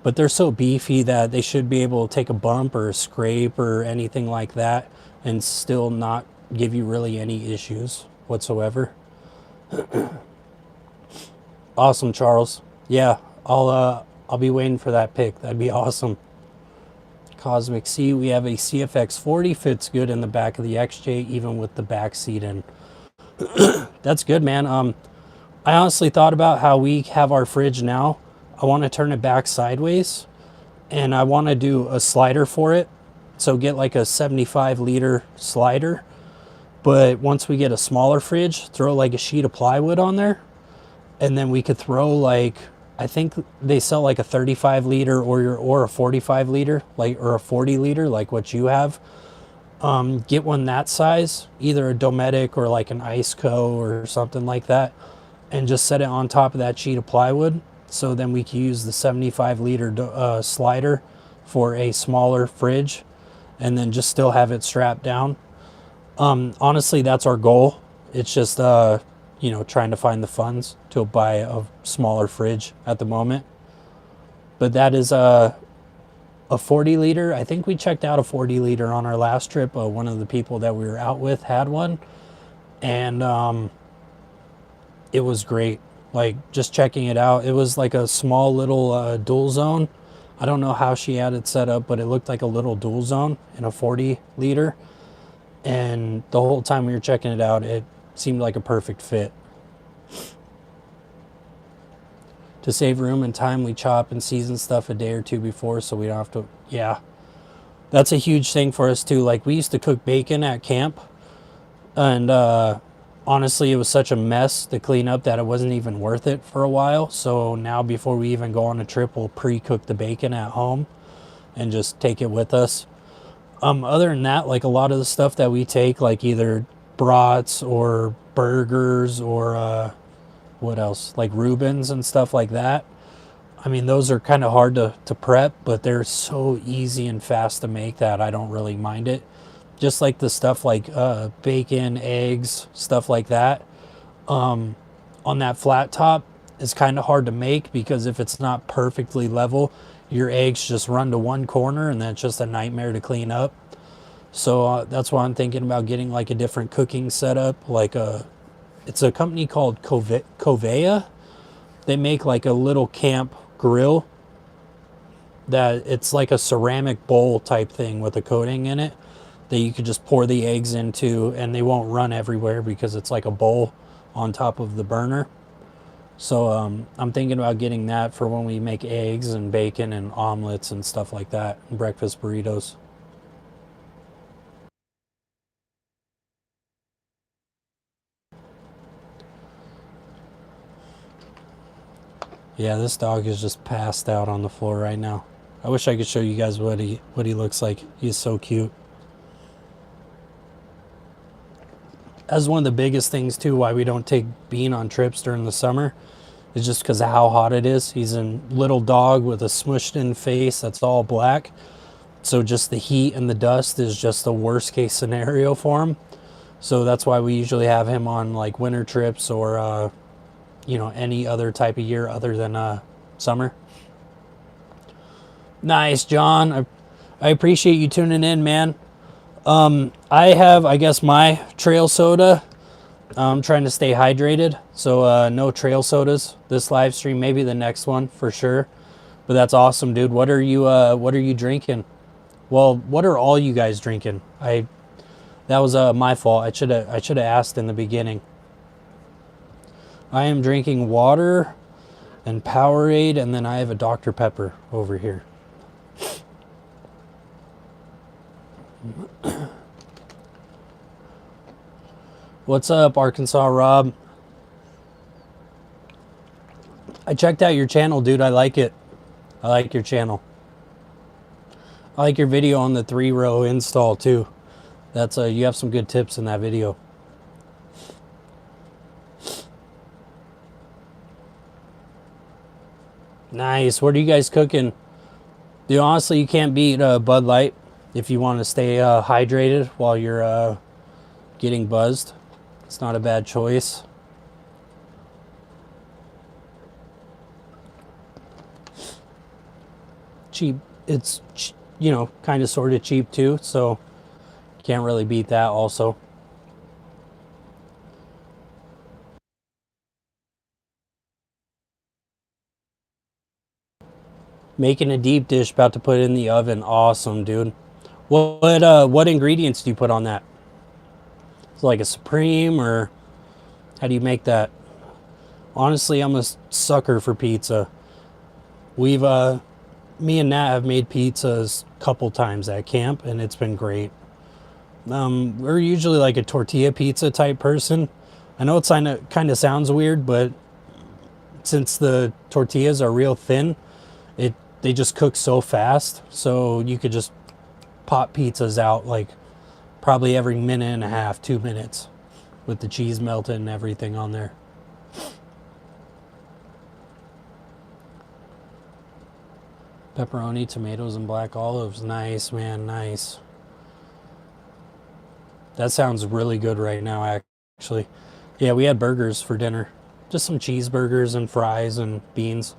But they're so beefy that they should be able to take a bump or a scrape or anything like that and still not give you really any issues whatsoever. Awesome, Charles. Yeah, I'll be waiting for that pick. That'd be awesome. Cosmic C, we have a CFX 40, fits good in the back of the XJ, even with the back seat in. That's good, man. I honestly thought about how we have our fridge now. I want to turn it back sideways, and I want to do a slider for it. So get like a 75 liter slider. But once we get a smaller fridge, throw like a sheet of plywood on there. And then we could throw like, I think they sell like a 35 liter or a 45 liter, like, or a 40 liter, like what you have. Get one that size, either a Dometic or like an Iceco or something like that, and just set it on top of that sheet of plywood. So then we can use the 75 liter slider for a smaller fridge, and then just still have it strapped down. Honestly, that's our goal. It's just, you know, trying to find the funds to buy a smaller fridge at the moment. But that is a 40 liter. I think we checked out a 40 liter on our last trip. One of the people that we were out with had one, and it was great. Like, just checking it out, it was like a small little dual zone. I don't know how she had it set up, but it looked like a little dual zone in a 40 liter. And the whole time we were checking it out, it seemed like a perfect fit. To save room and time, we chop and season stuff a day or two before, so we don't have to. Yeah, that's a huge thing for us too. Like, we used to cook bacon at camp, and honestly, it was such a mess to clean up that it wasn't even worth it for a while. So now, before we even go on a trip, we'll pre-cook the bacon at home and just take it with us. Other than that, like, a lot of the stuff that we take, like either brats or burgers or what else, like Reubens and stuff like that. I mean, those are kind of hard to prep, but they're so easy and fast to make that I don't really mind it. Just like the stuff like bacon, eggs, stuff like that. On that flat top, it's kind of hard to make because if it's not perfectly level, your eggs just run to one corner and then it's just a nightmare to clean up. So that's why I'm thinking about getting like a different cooking setup. Like it's a company called Covea. They make like a little camp grill that it's like a ceramic bowl type thing with a coating in it that you could just pour the eggs into, and they won't run everywhere because it's like a bowl on top of the burner. So I'm thinking about getting that for when we make eggs and bacon and omelets and stuff like that, and breakfast burritos. Yeah, this dog is just passed out on the floor right now. I wish I could show you guys what he looks like. He's so cute. That's one of the biggest things too why we don't take Bean on trips during the summer, is just because of how hot it is. He's a little dog with a smushed in face that's all black. So just the heat and the dust is just the worst case scenario for him. So that's why we usually have him on like winter trips or you know, any other type of year other than summer. Nice, John. I appreciate you tuning in, man. I have, I guess, my trail soda. I'm trying to stay hydrated, so no trail sodas this live stream. Maybe the next one for sure. But that's awesome, dude. What are you drinking? Well, what are all you guys drinking? That was my fault. I should have asked in the beginning. I am drinking water and Powerade, and then I have a Dr. Pepper over here. What's up, Arkansas Rob? I checked out your channel, dude. I like it. I like your channel. I like your video on the 3-row install too. That's you have some good tips in that video. Nice. What are you guys cooking? Dude, honestly, you can't beat Bud Light if you want to stay hydrated while you're getting buzzed. It's not a bad choice. Cheap. It's, you know, kind of sort of cheap too, so can't really beat that also. Making a deep dish, about to put it in the oven. Awesome, dude. What ingredients do you put on that? It's like a supreme, or how do you make that? Honestly, I'm a sucker for pizza. We've me and Nat have made pizzas a couple times at camp, and it's been great. We're usually like a tortilla pizza type person. I know it's kind of sounds weird, but since the tortillas are real thin, they just cook so fast. So you could just pop pizzas out like probably every minute and a half, 2 minutes, with the cheese melted and everything on there. Pepperoni, tomatoes, and black olives. Nice, man, nice. That sounds really good right now, actually. Yeah, we had burgers for dinner. Just some cheeseburgers and fries and beans.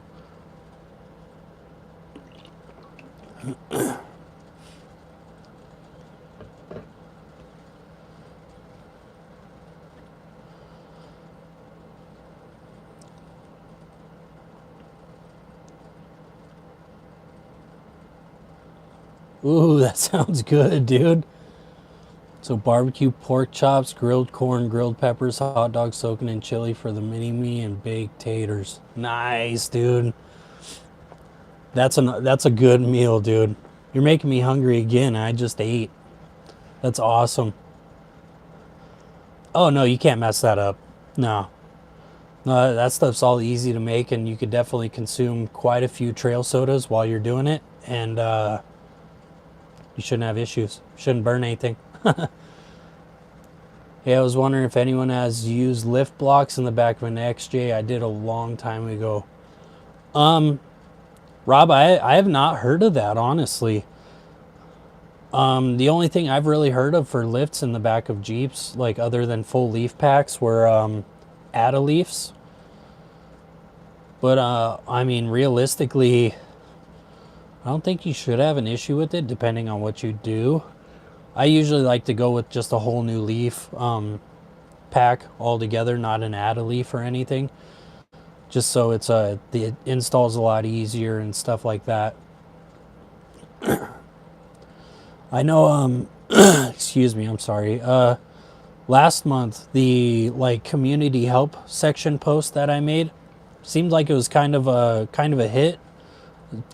Ooh, that sounds good, dude. So barbecue pork chops, grilled corn, grilled peppers, hot dogs soaking in chili for the mini-me, and baked taters. Nice, dude. That's a good meal, dude. You're making me hungry again. I just ate. That's awesome. Oh no, you can't mess that up. No. No, that stuff's all easy to make, and you could definitely consume quite a few trail sodas while you're doing it, and you shouldn't have issues. Shouldn't burn anything. Yeah, I was wondering if anyone has used lift blocks in the back of an XJ. I did a long time ago. Rob, I have not heard of that, honestly. The only thing I've really heard of for lifts in the back of Jeeps, like other than full leaf packs, were Add-A-Leafs. But I mean, realistically, I don't think you should have an issue with it, depending on what you do. I usually like to go with just a whole new leaf pack altogether, not an Add-A-Leaf or anything, just so it's the install's a lot easier and stuff like that. I know excuse me, I'm sorry. Last month, the like community help section post that I made seemed like it was kind of a hit.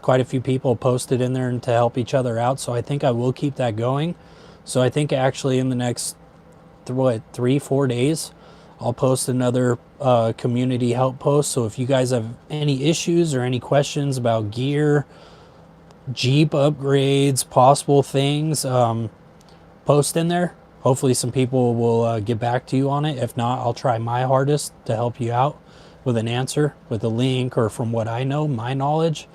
Quite a few people posted in there to help each other out, so I think I will keep that going. So I think actually in the next 3-4 days, I'll post another community help post. So if you guys have any issues or any questions about gear, Jeep upgrades, possible things, post in there. Hopefully some people will get back to you on it. If not, I'll try my hardest to help you out with an answer, with a link, or from what I know, my knowledge.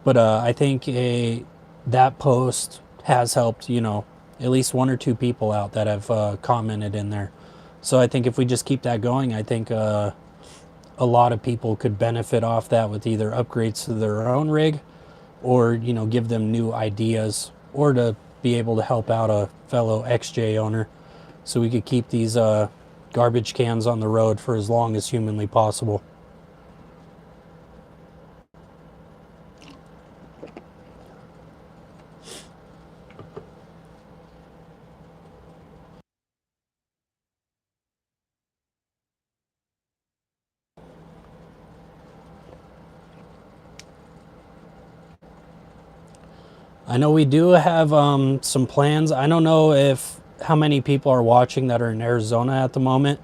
But I think that post has helped, you know, at least 1 or 2 people out that have commented in there. So I think if we just keep that going, I think a lot of people could benefit off that with either upgrades to their own rig, or, you know, give them new ideas, or to be able to help out a fellow XJ owner, so we could keep these garbage cans on the road for as long as humanly possible. I know we do have some plans. I don't know if how many people are watching that are in Arizona at the moment,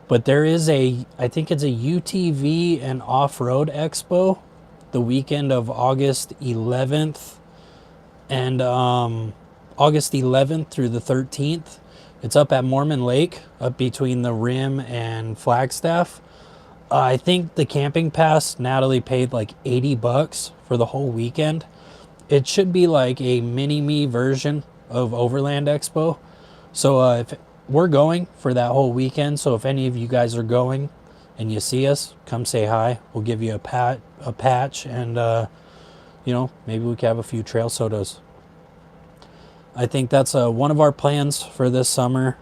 but there is I think it's a UTV and off-road expo the weekend of August 11th and August 11th through the 13th. It's up at Mormon Lake, up between the Rim and Flagstaff. I think the camping pass, Natalie paid like 80 bucks for the whole weekend. It should be like a mini me version of Overland Expo. So if we're going for that whole weekend, so if any of you guys are going and you see us, come say hi. We'll give you a patch, and you know, maybe we could have a few trail sodas. I think that's one of our plans for this summer.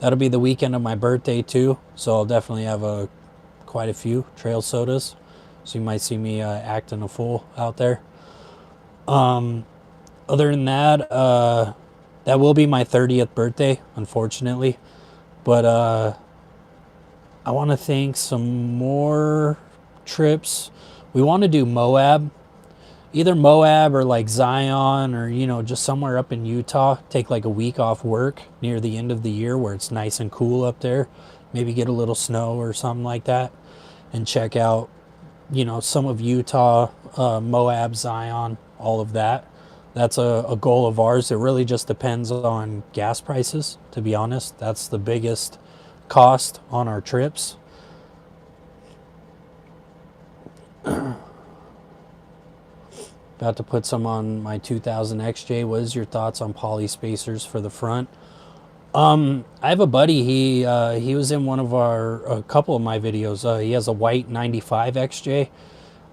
That'll be the weekend of my birthday too, so I'll definitely have quite a few trail sodas. So you might see me acting a fool out there. Other than that, that will be my 30th birthday, unfortunately. But I want to think some more trips. We want to do Moab, either Moab or like Zion, or you know, just somewhere up in Utah. Take like a week off work near the end of the year where it's nice and cool up there. Maybe get a little snow or something like that, and check out, you know, some of Utah, Moab, Zion, all of that. That's a goal of ours. It really just depends on gas prices, to be honest. That's the biggest cost on our trips. About to put some on my 2000 XJ. What is your thoughts on poly spacers for the front? I have a buddy. He was in a couple of my videos. He has a white 95 XJ.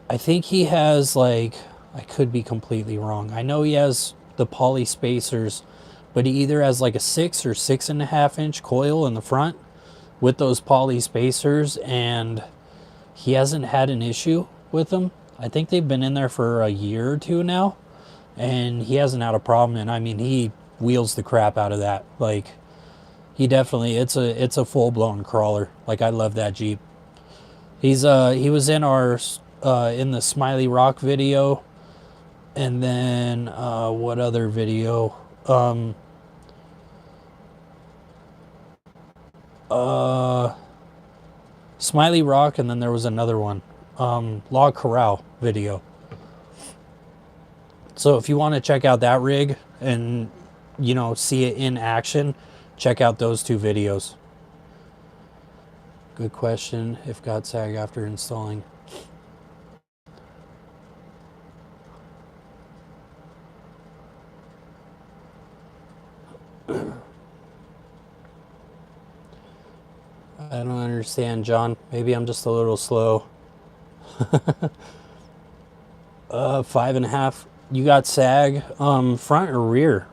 I think he has like, I could be completely wrong. I know he has the poly spacers, but he either has like a 6 or 6.5 inch coil in the front with those poly spacers, and he hasn't had an issue with them. I think they've been in there for a year or two now, and he hasn't had a problem. And I mean, he wheels the crap out of that. Like, he definitely, it's a full-blown crawler. Like, I love that Jeep. He was in our in the Smiley Rock video, and then what other video? Smiley Rock, and then there was another one, Log Corral video. So if you want to check out that rig and, you know, see it in action, check out those two videos. Good question. If got sag after installing. I don't understand, John. Maybe I'm just a little slow. 5.5. You got sag, front or rear?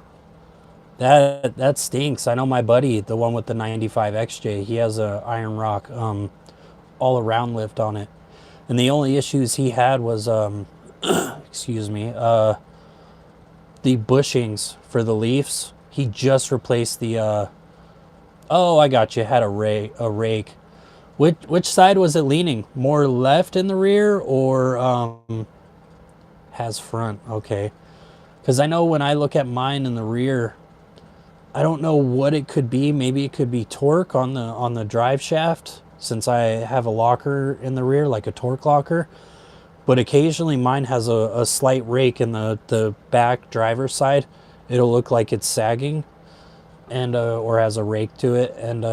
That stinks. I know my buddy, the one with the 95 XJ, he has a Iron Rock all around lift on it, and the only issues he had was excuse me, the bushings for the leaves. He just replaced the oh, I got you. Had a rake. Which side was it leaning? More left in the rear, or has front? Okay. Because I know when I look at mine in the rear, I don't know what it could be. Maybe it could be torque on the drive shaft, since I have a locker in the rear, like a torque locker. But occasionally mine has a slight rake in the back driver's side. It'll look like it's sagging, and or has a rake to it, and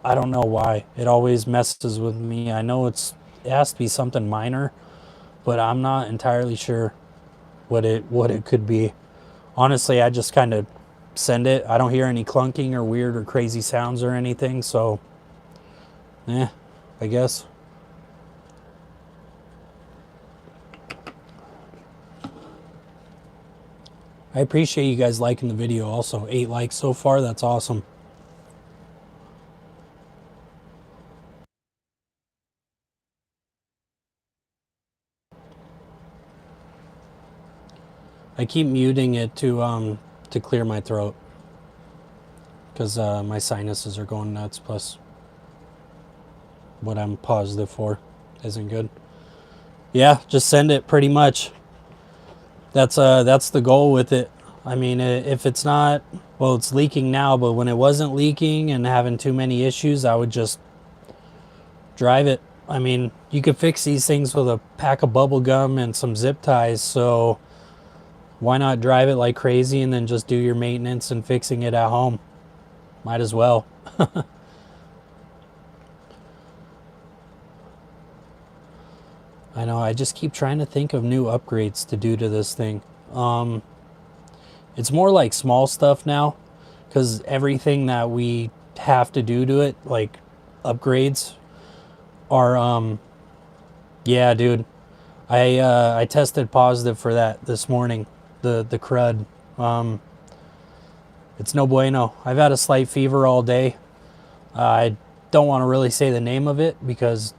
I don't know why. It always messes with me. I know it has to be something minor, but I'm not entirely sure what it could be. Honestly, I just kind of send it. I don't hear any clunking or weird or crazy sounds or anything, so I guess. I appreciate you guys liking the video also. 8 likes so far. That's awesome. I keep muting it to clear my throat, because my sinuses are going nuts, plus what I'm positive for isn't good. Yeah, just send it, pretty much. That's the goal with it. I mean, if it's not, well, it's leaking now, but when it wasn't leaking and having too many issues, I would just drive it. I mean, you could fix these things with a pack of bubble gum and some zip ties, so why not drive it like crazy and then just do your maintenance and fixing it at home? Might as well. I know, I just keep trying to think of new upgrades to do to this thing. It's more like small stuff now, because everything that we have to do to it, like upgrades, are yeah, dude. I tested positive for that this morning. The crud. It's no bueno. I've had a slight fever all day. I don't want to really say the name of it because,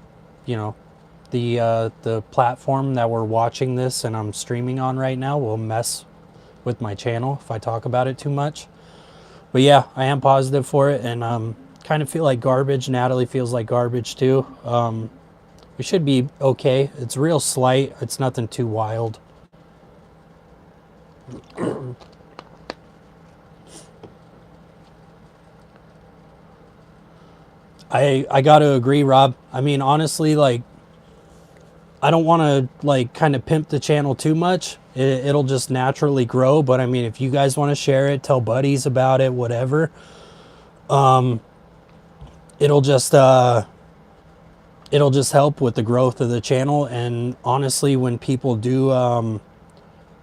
you know, the platform that we're watching this and I'm streaming on right now will mess with my channel if I talk about it too much. But yeah, I am positive for it, and kind of feel like garbage. Natalie feels like garbage too. We should be okay. It's real slight. It's nothing too wild. I got to agree, Rob. I mean, honestly, like, I don't want to like kind of pimp the channel too much. It'll just naturally grow. But I mean, if you guys want to share it, tell buddies about it, whatever. It'll just help with the growth of the channel. And honestly, when people do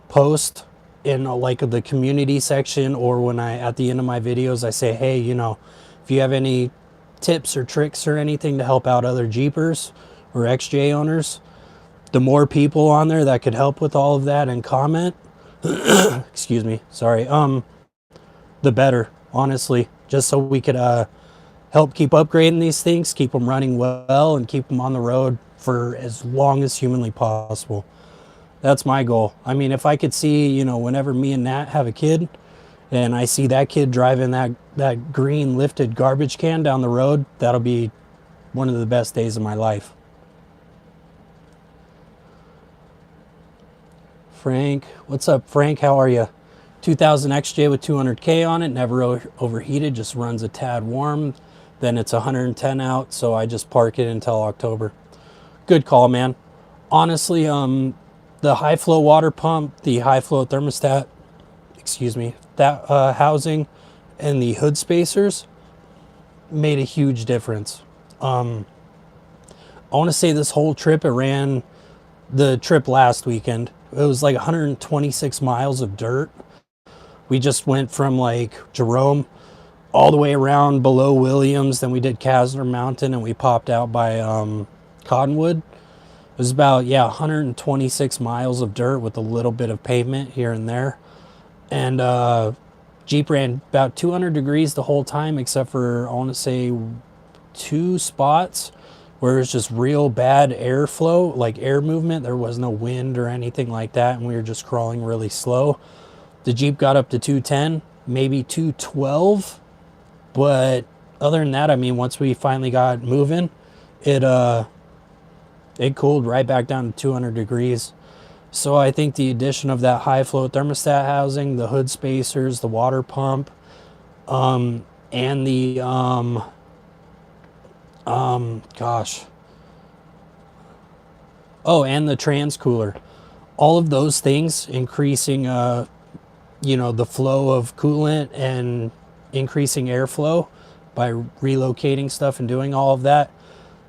post in like the community section, or when I at the end of my videos I say, hey, you know, if you have any tips or tricks or anything to help out other Jeepers or XJ owners, the more people on there that could help with all of that and comment, excuse me, sorry, the better, honestly, just so we could help keep upgrading these things, keep them running well, and keep them on the road for as long as humanly possible. That's my goal. I mean, if I could see, you know, whenever me and Nat have a kid and I see that kid driving that green lifted garbage can down the road, that'll be one of the best days of my life. Frank, what's up, Frank? How are you? 2000 XJ with 200K on it, never overheated, just runs a tad warm. Then it's 110 out, so I just park it until October. Good call, man. Honestly, the high flow water pump, the high flow thermostat, excuse me, that housing, and the hood spacers made a huge difference. I want to say this whole trip, it ran the trip last weekend. It was like 126 miles of dirt. We just went from like Jerome all the way around below Williams. Then we did Casner Mountain and we popped out by Cottonwood. It was about, yeah, 126 miles of dirt with a little bit of pavement here and there. And Jeep ran about 200 degrees the whole time, except for, I want to say, 2 spots where it's just real bad airflow, like air movement. There was no wind or anything like that, and we were just crawling really slow. The Jeep got up to 210, maybe 212, but other than that, I mean, once we finally got moving, it cooled right back down to 200 degrees. So I think the addition of that high flow thermostat housing, the hood spacers, the water pump, and the gosh. Oh, and the trans cooler. All of those things increasing, you know, the flow of coolant and increasing airflow by relocating stuff and doing all of that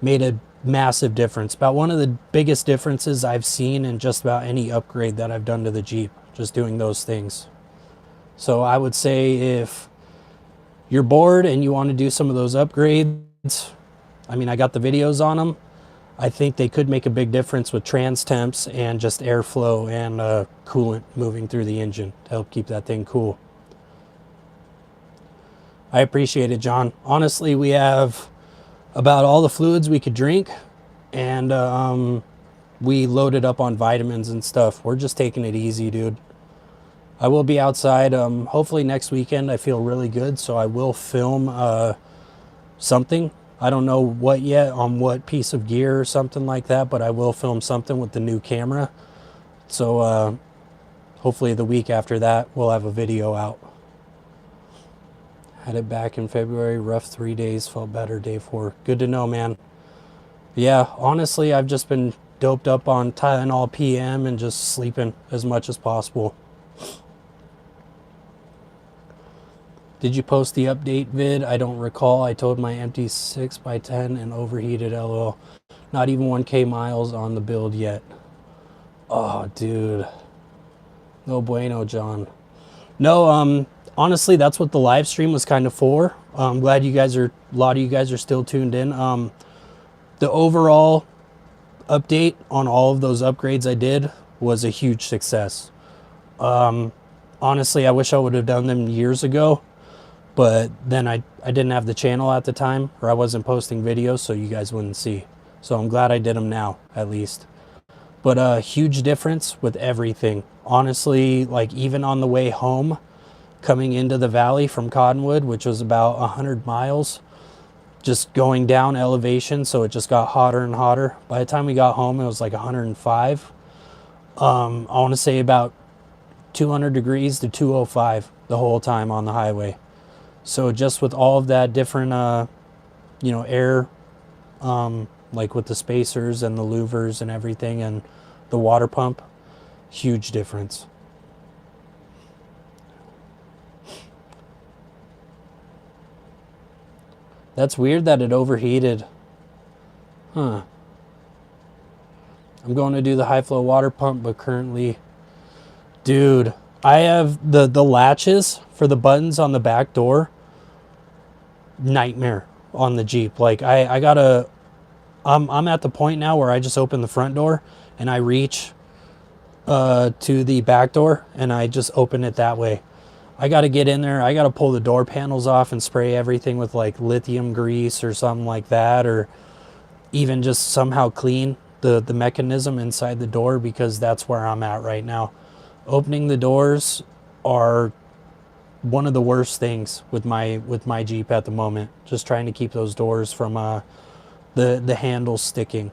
made a massive difference. About one of the biggest differences I've seen in just about any upgrade that I've done to the Jeep, just doing those things. So I would say if you're bored and you want to do some of those upgrades, I mean, I got the videos on them. I think they could make a big difference with trans temps and just airflow and coolant moving through the engine to help keep that thing cool. I appreciate it, John. Honestly, we have about all the fluids we could drink, and we loaded up on vitamins and stuff. We're just taking it easy, dude. I will be outside hopefully next weekend. I feel really good, so I will film something. I don't know what yet, on what piece of gear or something like that, but I will film something with the new camera. So hopefully the week after that, we'll have a video out. Had it back in February, rough 3 days, felt better day 4. Good to know, man. Yeah, honestly, I've just been doped up on Tylenol PM and just sleeping as much as possible. Did you post the update vid? I don't recall. I towed my empty 6x10 and overheated, LOL. Not even 1K miles on the build yet. Oh, dude. No bueno, John. No, honestly, that's what the live stream was kind of for. I'm glad a lot of you guys are still tuned in. The overall update on all of those upgrades I did was a huge success. Honestly, I wish I would have done them years ago, but then I didn't have the channel at the time, or I wasn't posting videos, so you guys wouldn't see. So I'm glad I did them now, at least. But a huge difference with everything. Honestly, like even on the way home, coming into the valley from Cottonwood, which was about 100 miles, just going down elevation, so it just got hotter and hotter. By the time we got home, it was like 105. I want to say about 200 degrees to 205 the whole time on the highway. So just with all of that different, air, like with the spacers and the louvers and everything and the water pump, huge difference. That's weird that it overheated. Huh. I'm going to do the high flow water pump, but currently, dude, I have the latches for the buttons on the back door. Nightmare on the Jeep. Like I gotta, I'm at the point now where I just open the front door and I reach to the back door and I just open it that way. I got to get in there. I got to pull the door panels off and spray everything with like lithium grease or something like that, or even just somehow clean the mechanism inside the door, because that's where I'm at right now. Opening the doors are one of the worst things with my Jeep at the moment. Just trying to keep those doors from the handles sticking.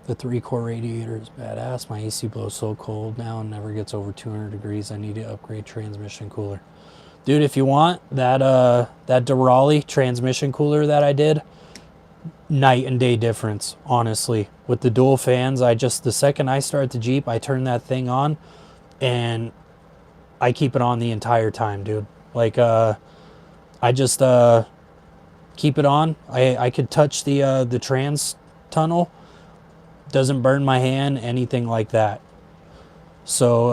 The 3-core radiator is badass. My AC blows so cold now and never gets over 200 degrees. I need to upgrade transmission cooler. Dude, if you want that that Durali transmission cooler that I did, night and day difference, honestly. With the dual fans, the second I start the Jeep, I turn that thing on and I keep it on the entire time, dude. Like I just keep it on. I could touch the trans tunnel. Doesn't burn my hand, anything like that. So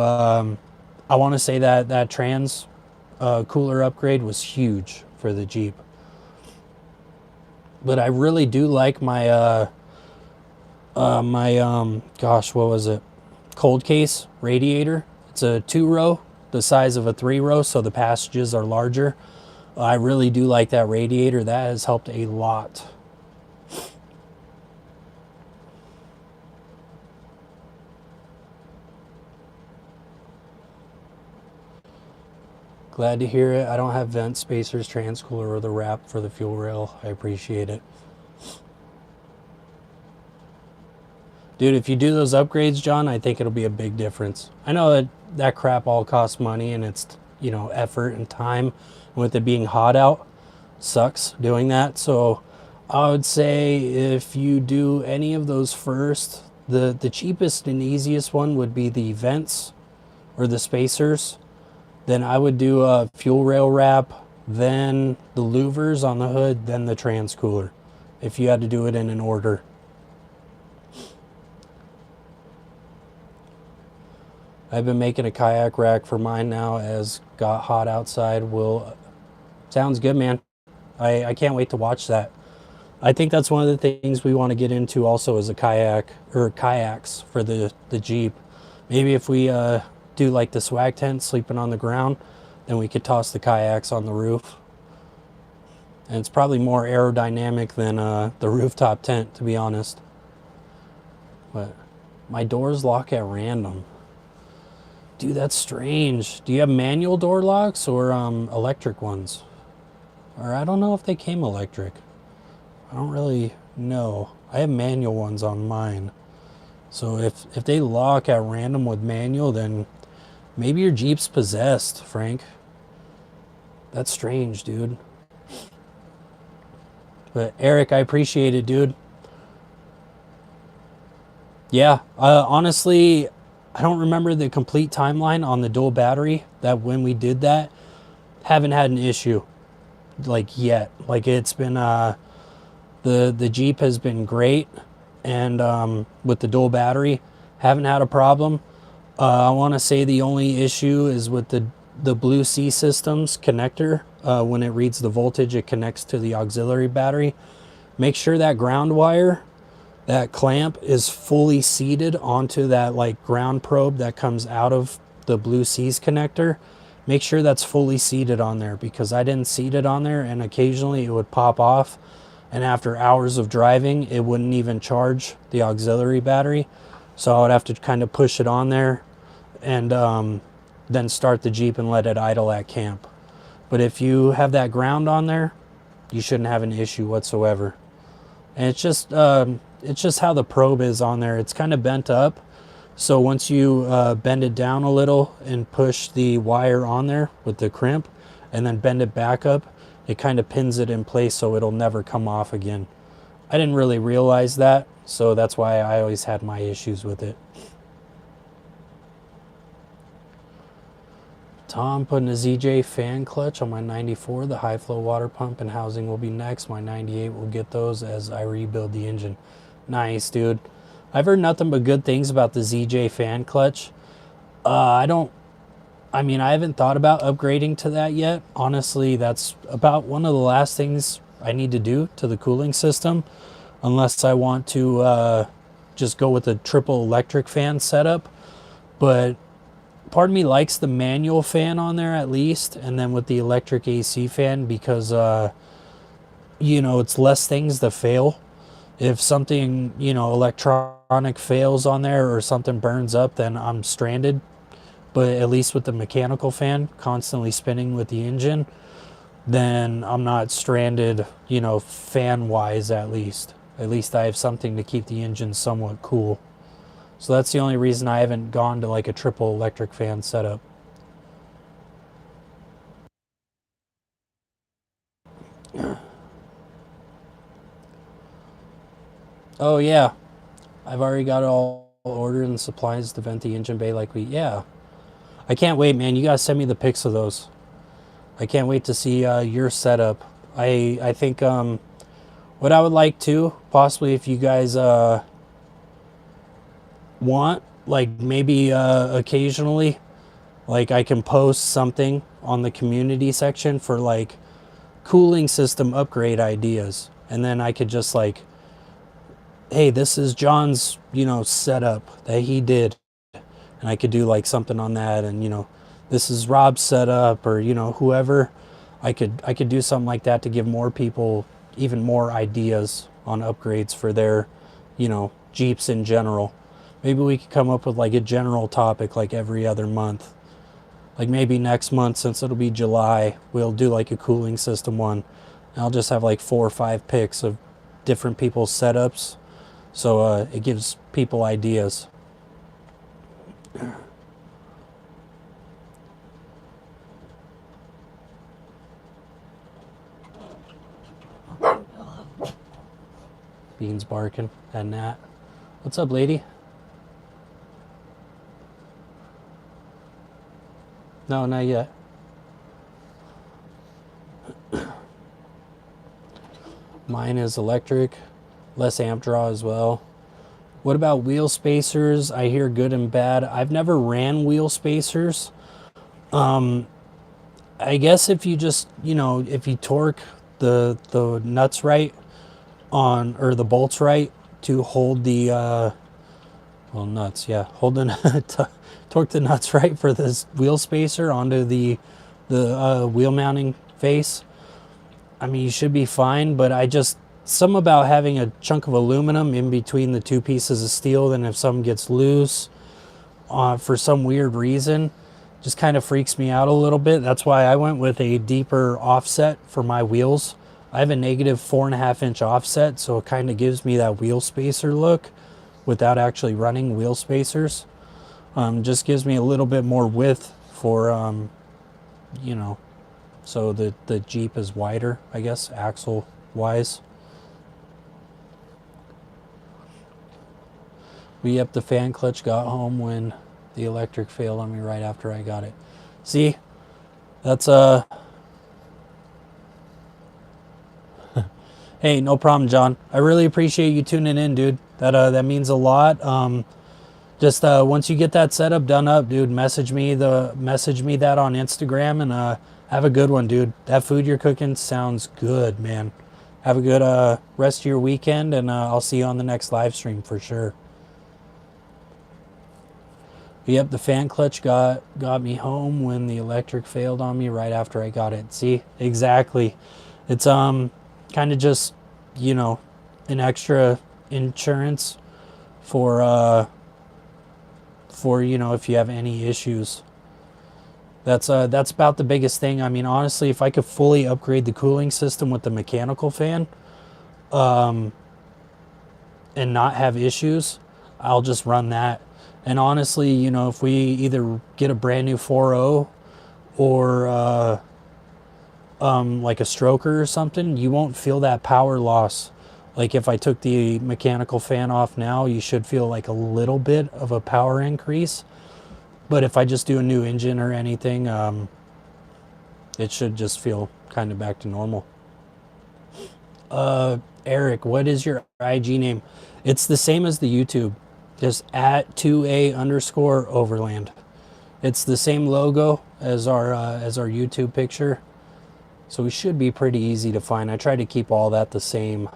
I want to say that trans cooler upgrade was huge for the Jeep. But I really do like my gosh, what was it? Cold case radiator. It's a 2-row, the size of a 3-row, so the passages are larger. I really do like that radiator. That has helped a lot. Glad to hear it. I don't have vent spacers, trans cooler, or the wrap for the fuel rail. I appreciate it. Dude, if you do those upgrades, John, I think it'll be a big difference. I know that crap all costs money and it's, effort and time. With it being hot out, sucks doing that. So I would say if you do any of those first, the cheapest and easiest one would be the vents or the spacers. Then I would do a fuel rail wrap, then the louvers on the hood, then the trans cooler, if you had to do it in an order. I've been making a kayak rack for mine now as got hot outside. Sounds good, man. I can't wait to watch that. I think that's one of the things we want to get into also, is a kayak or kayaks for the Jeep. Maybe if we do like the swag tent, sleeping on the ground, then we could toss the kayaks on the roof. And it's probably more aerodynamic than the rooftop tent, to be honest. But my doors lock at random. Dude, that's strange. Do you have manual door locks or electric ones? Or I don't know if they came electric. I don't really know. I have manual ones on mine. So if they lock at random with manual, then maybe your Jeep's possessed, Frank. That's strange, dude. But Eric, I appreciate it, dude. Yeah, honestly, I don't remember the complete timeline on the dual battery, that when we did that. Haven't had an issue like yet. Like it's been The Jeep has been great, and with the dual battery, haven't had a problem. I want to say the only issue is with the Blue Sea Systems connector. When it reads the voltage, it connects to the auxiliary battery. Make sure that ground wire, that clamp, is fully seated onto that like ground probe that comes out of the Blue Seas connector. Make sure that's fully seated on there, because I didn't seat it on there, and occasionally it would pop off, and after hours of driving it wouldn't even charge the auxiliary battery. So I would have to kind of push it on there and then start the Jeep and let it idle at camp. But if you have that ground on there, you shouldn't have an issue whatsoever. And it's just how the probe is on there. It's kind of bent up. So once you bend it down a little and push the wire on there with the crimp and then bend it back up, it kind of pins it in place so it'll never come off again. I didn't really realize that, so that's why I always had my issues with it. Tom putting a ZJ fan clutch on my 94. The high flow water pump and housing will be next. My 98 will get those as I rebuild the engine. Nice, dude. I've heard nothing but good things about the ZJ fan clutch. I haven't thought about upgrading to that yet. Honestly, that's about one of the last things I need to do to the cooling system, unless I want to just go with a triple electric fan setup. But part of me likes the manual fan on there at least, and then with the electric AC fan, because it's less things that fail. If something, electronic fails on there or something burns up, then I'm stranded. But at least with the mechanical fan constantly spinning with the engine, then I'm not stranded, fan wise at least. At least I have something to keep the engine somewhat cool. So that's the only reason I haven't gone to like a triple electric fan setup. Oh yeah, I've already got it all ordered and supplies to vent the engine bay yeah. I can't wait, man. You guys send me the pics of those. I can't wait to see your setup. I think what I would like to, possibly if you guys want, like maybe occasionally, like I can post something on the community section for like cooling system upgrade ideas, and then I could just like, hey, this is John's setup that he did, and I could do like something on that, and this is Rob's setup, or whoever. I could do something like that to give more people even more ideas on upgrades for their Jeeps in general. Maybe we could come up with like a general topic like every other month. Like maybe next month, since it'll be July, we'll do like a cooling system one. And I'll just have like 4 or 5 pics of different people's setups, so it gives people ideas. Beans barking at Nat. What's up, lady? No, not yet. Mine is electric, less amp draw as well. What about wheel spacers? I hear good and bad. I've never ran wheel spacers. I guess if you just, if you torque the nuts right on, or the bolts right to hold the, nuts, yeah, hold the, torque the nuts right for this wheel spacer onto the wheel mounting face, I mean, you should be fine. But some about having a chunk of aluminum in between the 2 pieces of steel, then if something gets loose for some weird reason, just kind of freaks me out a little bit. That's why I went with a deeper offset for my wheels. I have a negative 4.5 inch offset, so it kind of gives me that wheel spacer look without actually running wheel spacers. Just gives me a little bit more width for, so the Jeep is wider, I guess, axle wise. Yep, the fan clutch got home when the electric failed on me right after I got it. See, that's Hey, no problem, John. I really appreciate you tuning in, dude. That means a lot. Just once you get that setup done up, dude, message me that on Instagram, and have a good one, dude. That food you're cooking sounds good, man. Have a good rest of your weekend, and I'll see you on the next live stream for sure. Yep, the fan clutch got me home when the electric failed on me right after I got it. See, exactly. It's kind of just, you know, an extra insurance for you know, if you have any issues. That's about the biggest thing. I mean, honestly, if I could fully upgrade the cooling system with the mechanical fan, and not have issues, I'll just run that. And honestly, you know, if we either get a brand new 4.0 or like a stroker or something, you won't feel that power loss. Like if I took the mechanical fan off now, you should feel like a little bit of a power increase. But if I just do a new engine or anything, it should just feel kind of back to normal. Eric, what is your IG name? It's the same as the YouTube, just at 2A_overland. It's the same logo as our YouTube picture, so we should be pretty easy to find. I try to keep all that the same.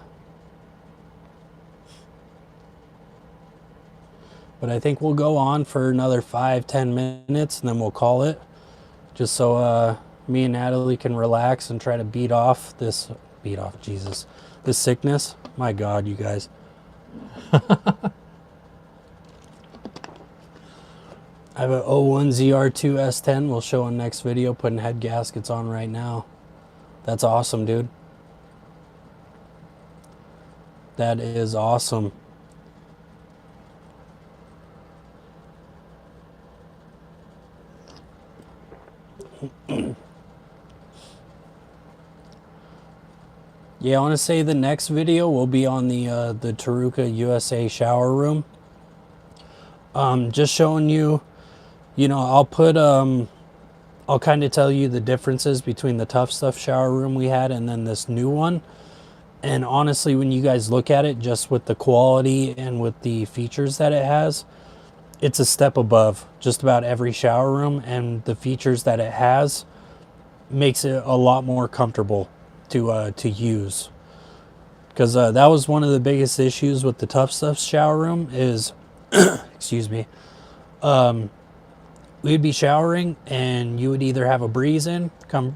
But I think we'll go on for another 5-10 minutes and then we'll call it, just so me and Natalie can relax and try to beat off this sickness. My God, you guys. I have a 01 ZR2 S10. We'll show in next video. Putting head gaskets on right now. That's awesome, dude. That is awesome. Yeah, I want to say the next video will be on the Taruka USA shower room. Just showing you, you know, I'll kind of tell you the differences between the Tough Stuff shower room we had and then this new one. And honestly, when you guys look at it, just with the quality and with the features that it has, it's a step above just about every shower room, and the features that it has makes it a lot more comfortable to use. Because that was one of the biggest issues with the Tough Stuff shower room is, excuse me, we'd be showering and you would either have a breeze come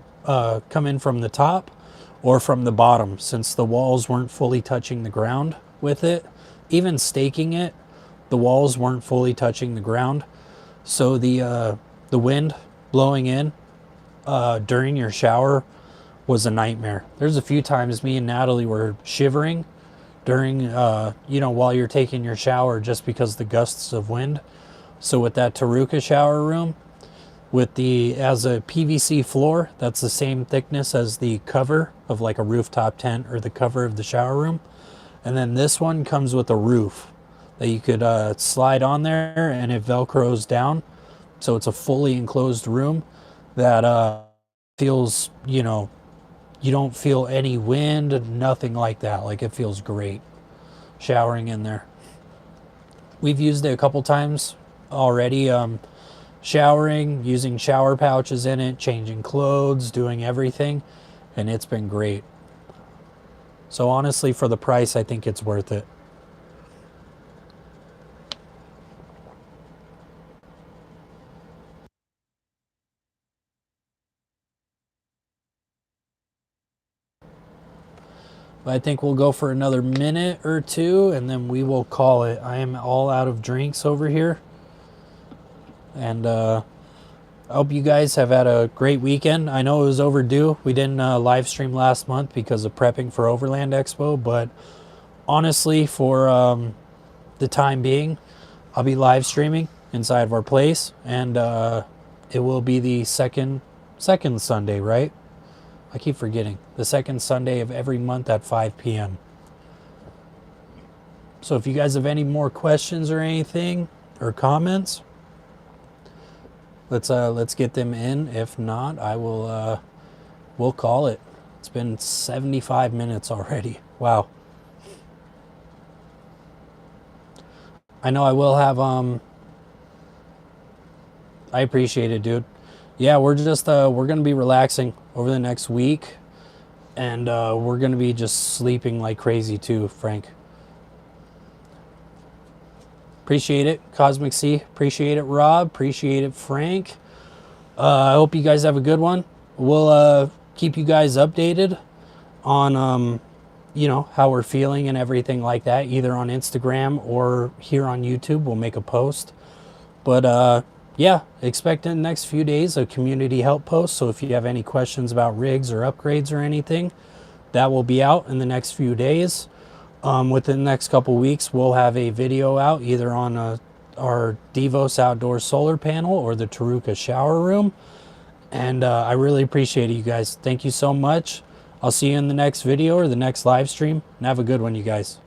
in from the top or from the bottom, since the walls weren't fully touching the ground with it. Even staking it, the walls weren't fully touching the ground, so the wind blowing in during your shower was a nightmare. There's a few times me and Natalie were shivering during, you know, while you're taking your shower, just because the gusts of wind. So with that Taruka shower room, as a PVC floor, that's the same thickness as the cover of like a rooftop tent or the cover of the shower room. And then this one comes with a roof that you could slide on there, and it velcros down. So it's a fully enclosed room that feels, you know, you don't feel any wind, nothing like that. Like, it feels great showering in there. We've used it a couple times already, showering, using shower pouches in it, changing clothes, doing everything, and it's been great. So honestly, for the price, I think it's worth it. I think we'll go for another minute or two and then we will call it. I am all out of drinks over here. And I hope you guys have had a great weekend. I know it was overdue. We didn't live stream last month because of prepping for Overland Expo, but honestly, for the time being, I'll be live streaming inside of our place, and it will be the second Sunday, right? I keep forgetting. The second Sunday of every month at 5 p.m. So if you guys have any more questions or anything or comments, let's get them in. If not, we'll call it. It's been 75 minutes already. Wow. I know I will have, I appreciate it, dude. Yeah, we're just, we're going to be relaxing over the next week. And we're going to be just sleeping like crazy too, Frank. Appreciate it, Cosmic C. Appreciate it, Rob. Appreciate it, Frank. I hope you guys have a good one. We'll keep you guys updated on, you know, how we're feeling and everything like that, either on Instagram or here on YouTube. We'll make a post. But yeah, expect in the next few days a community help post. So if you have any questions about rigs or upgrades or anything, that will be out in the next few days. Within the next couple weeks, we'll have a video out either on our Devos outdoor solar panel or the Taruka shower room. And I really appreciate it, you guys. Thank you so much. I'll see you in the next video or the next live stream. And have a good one, you guys.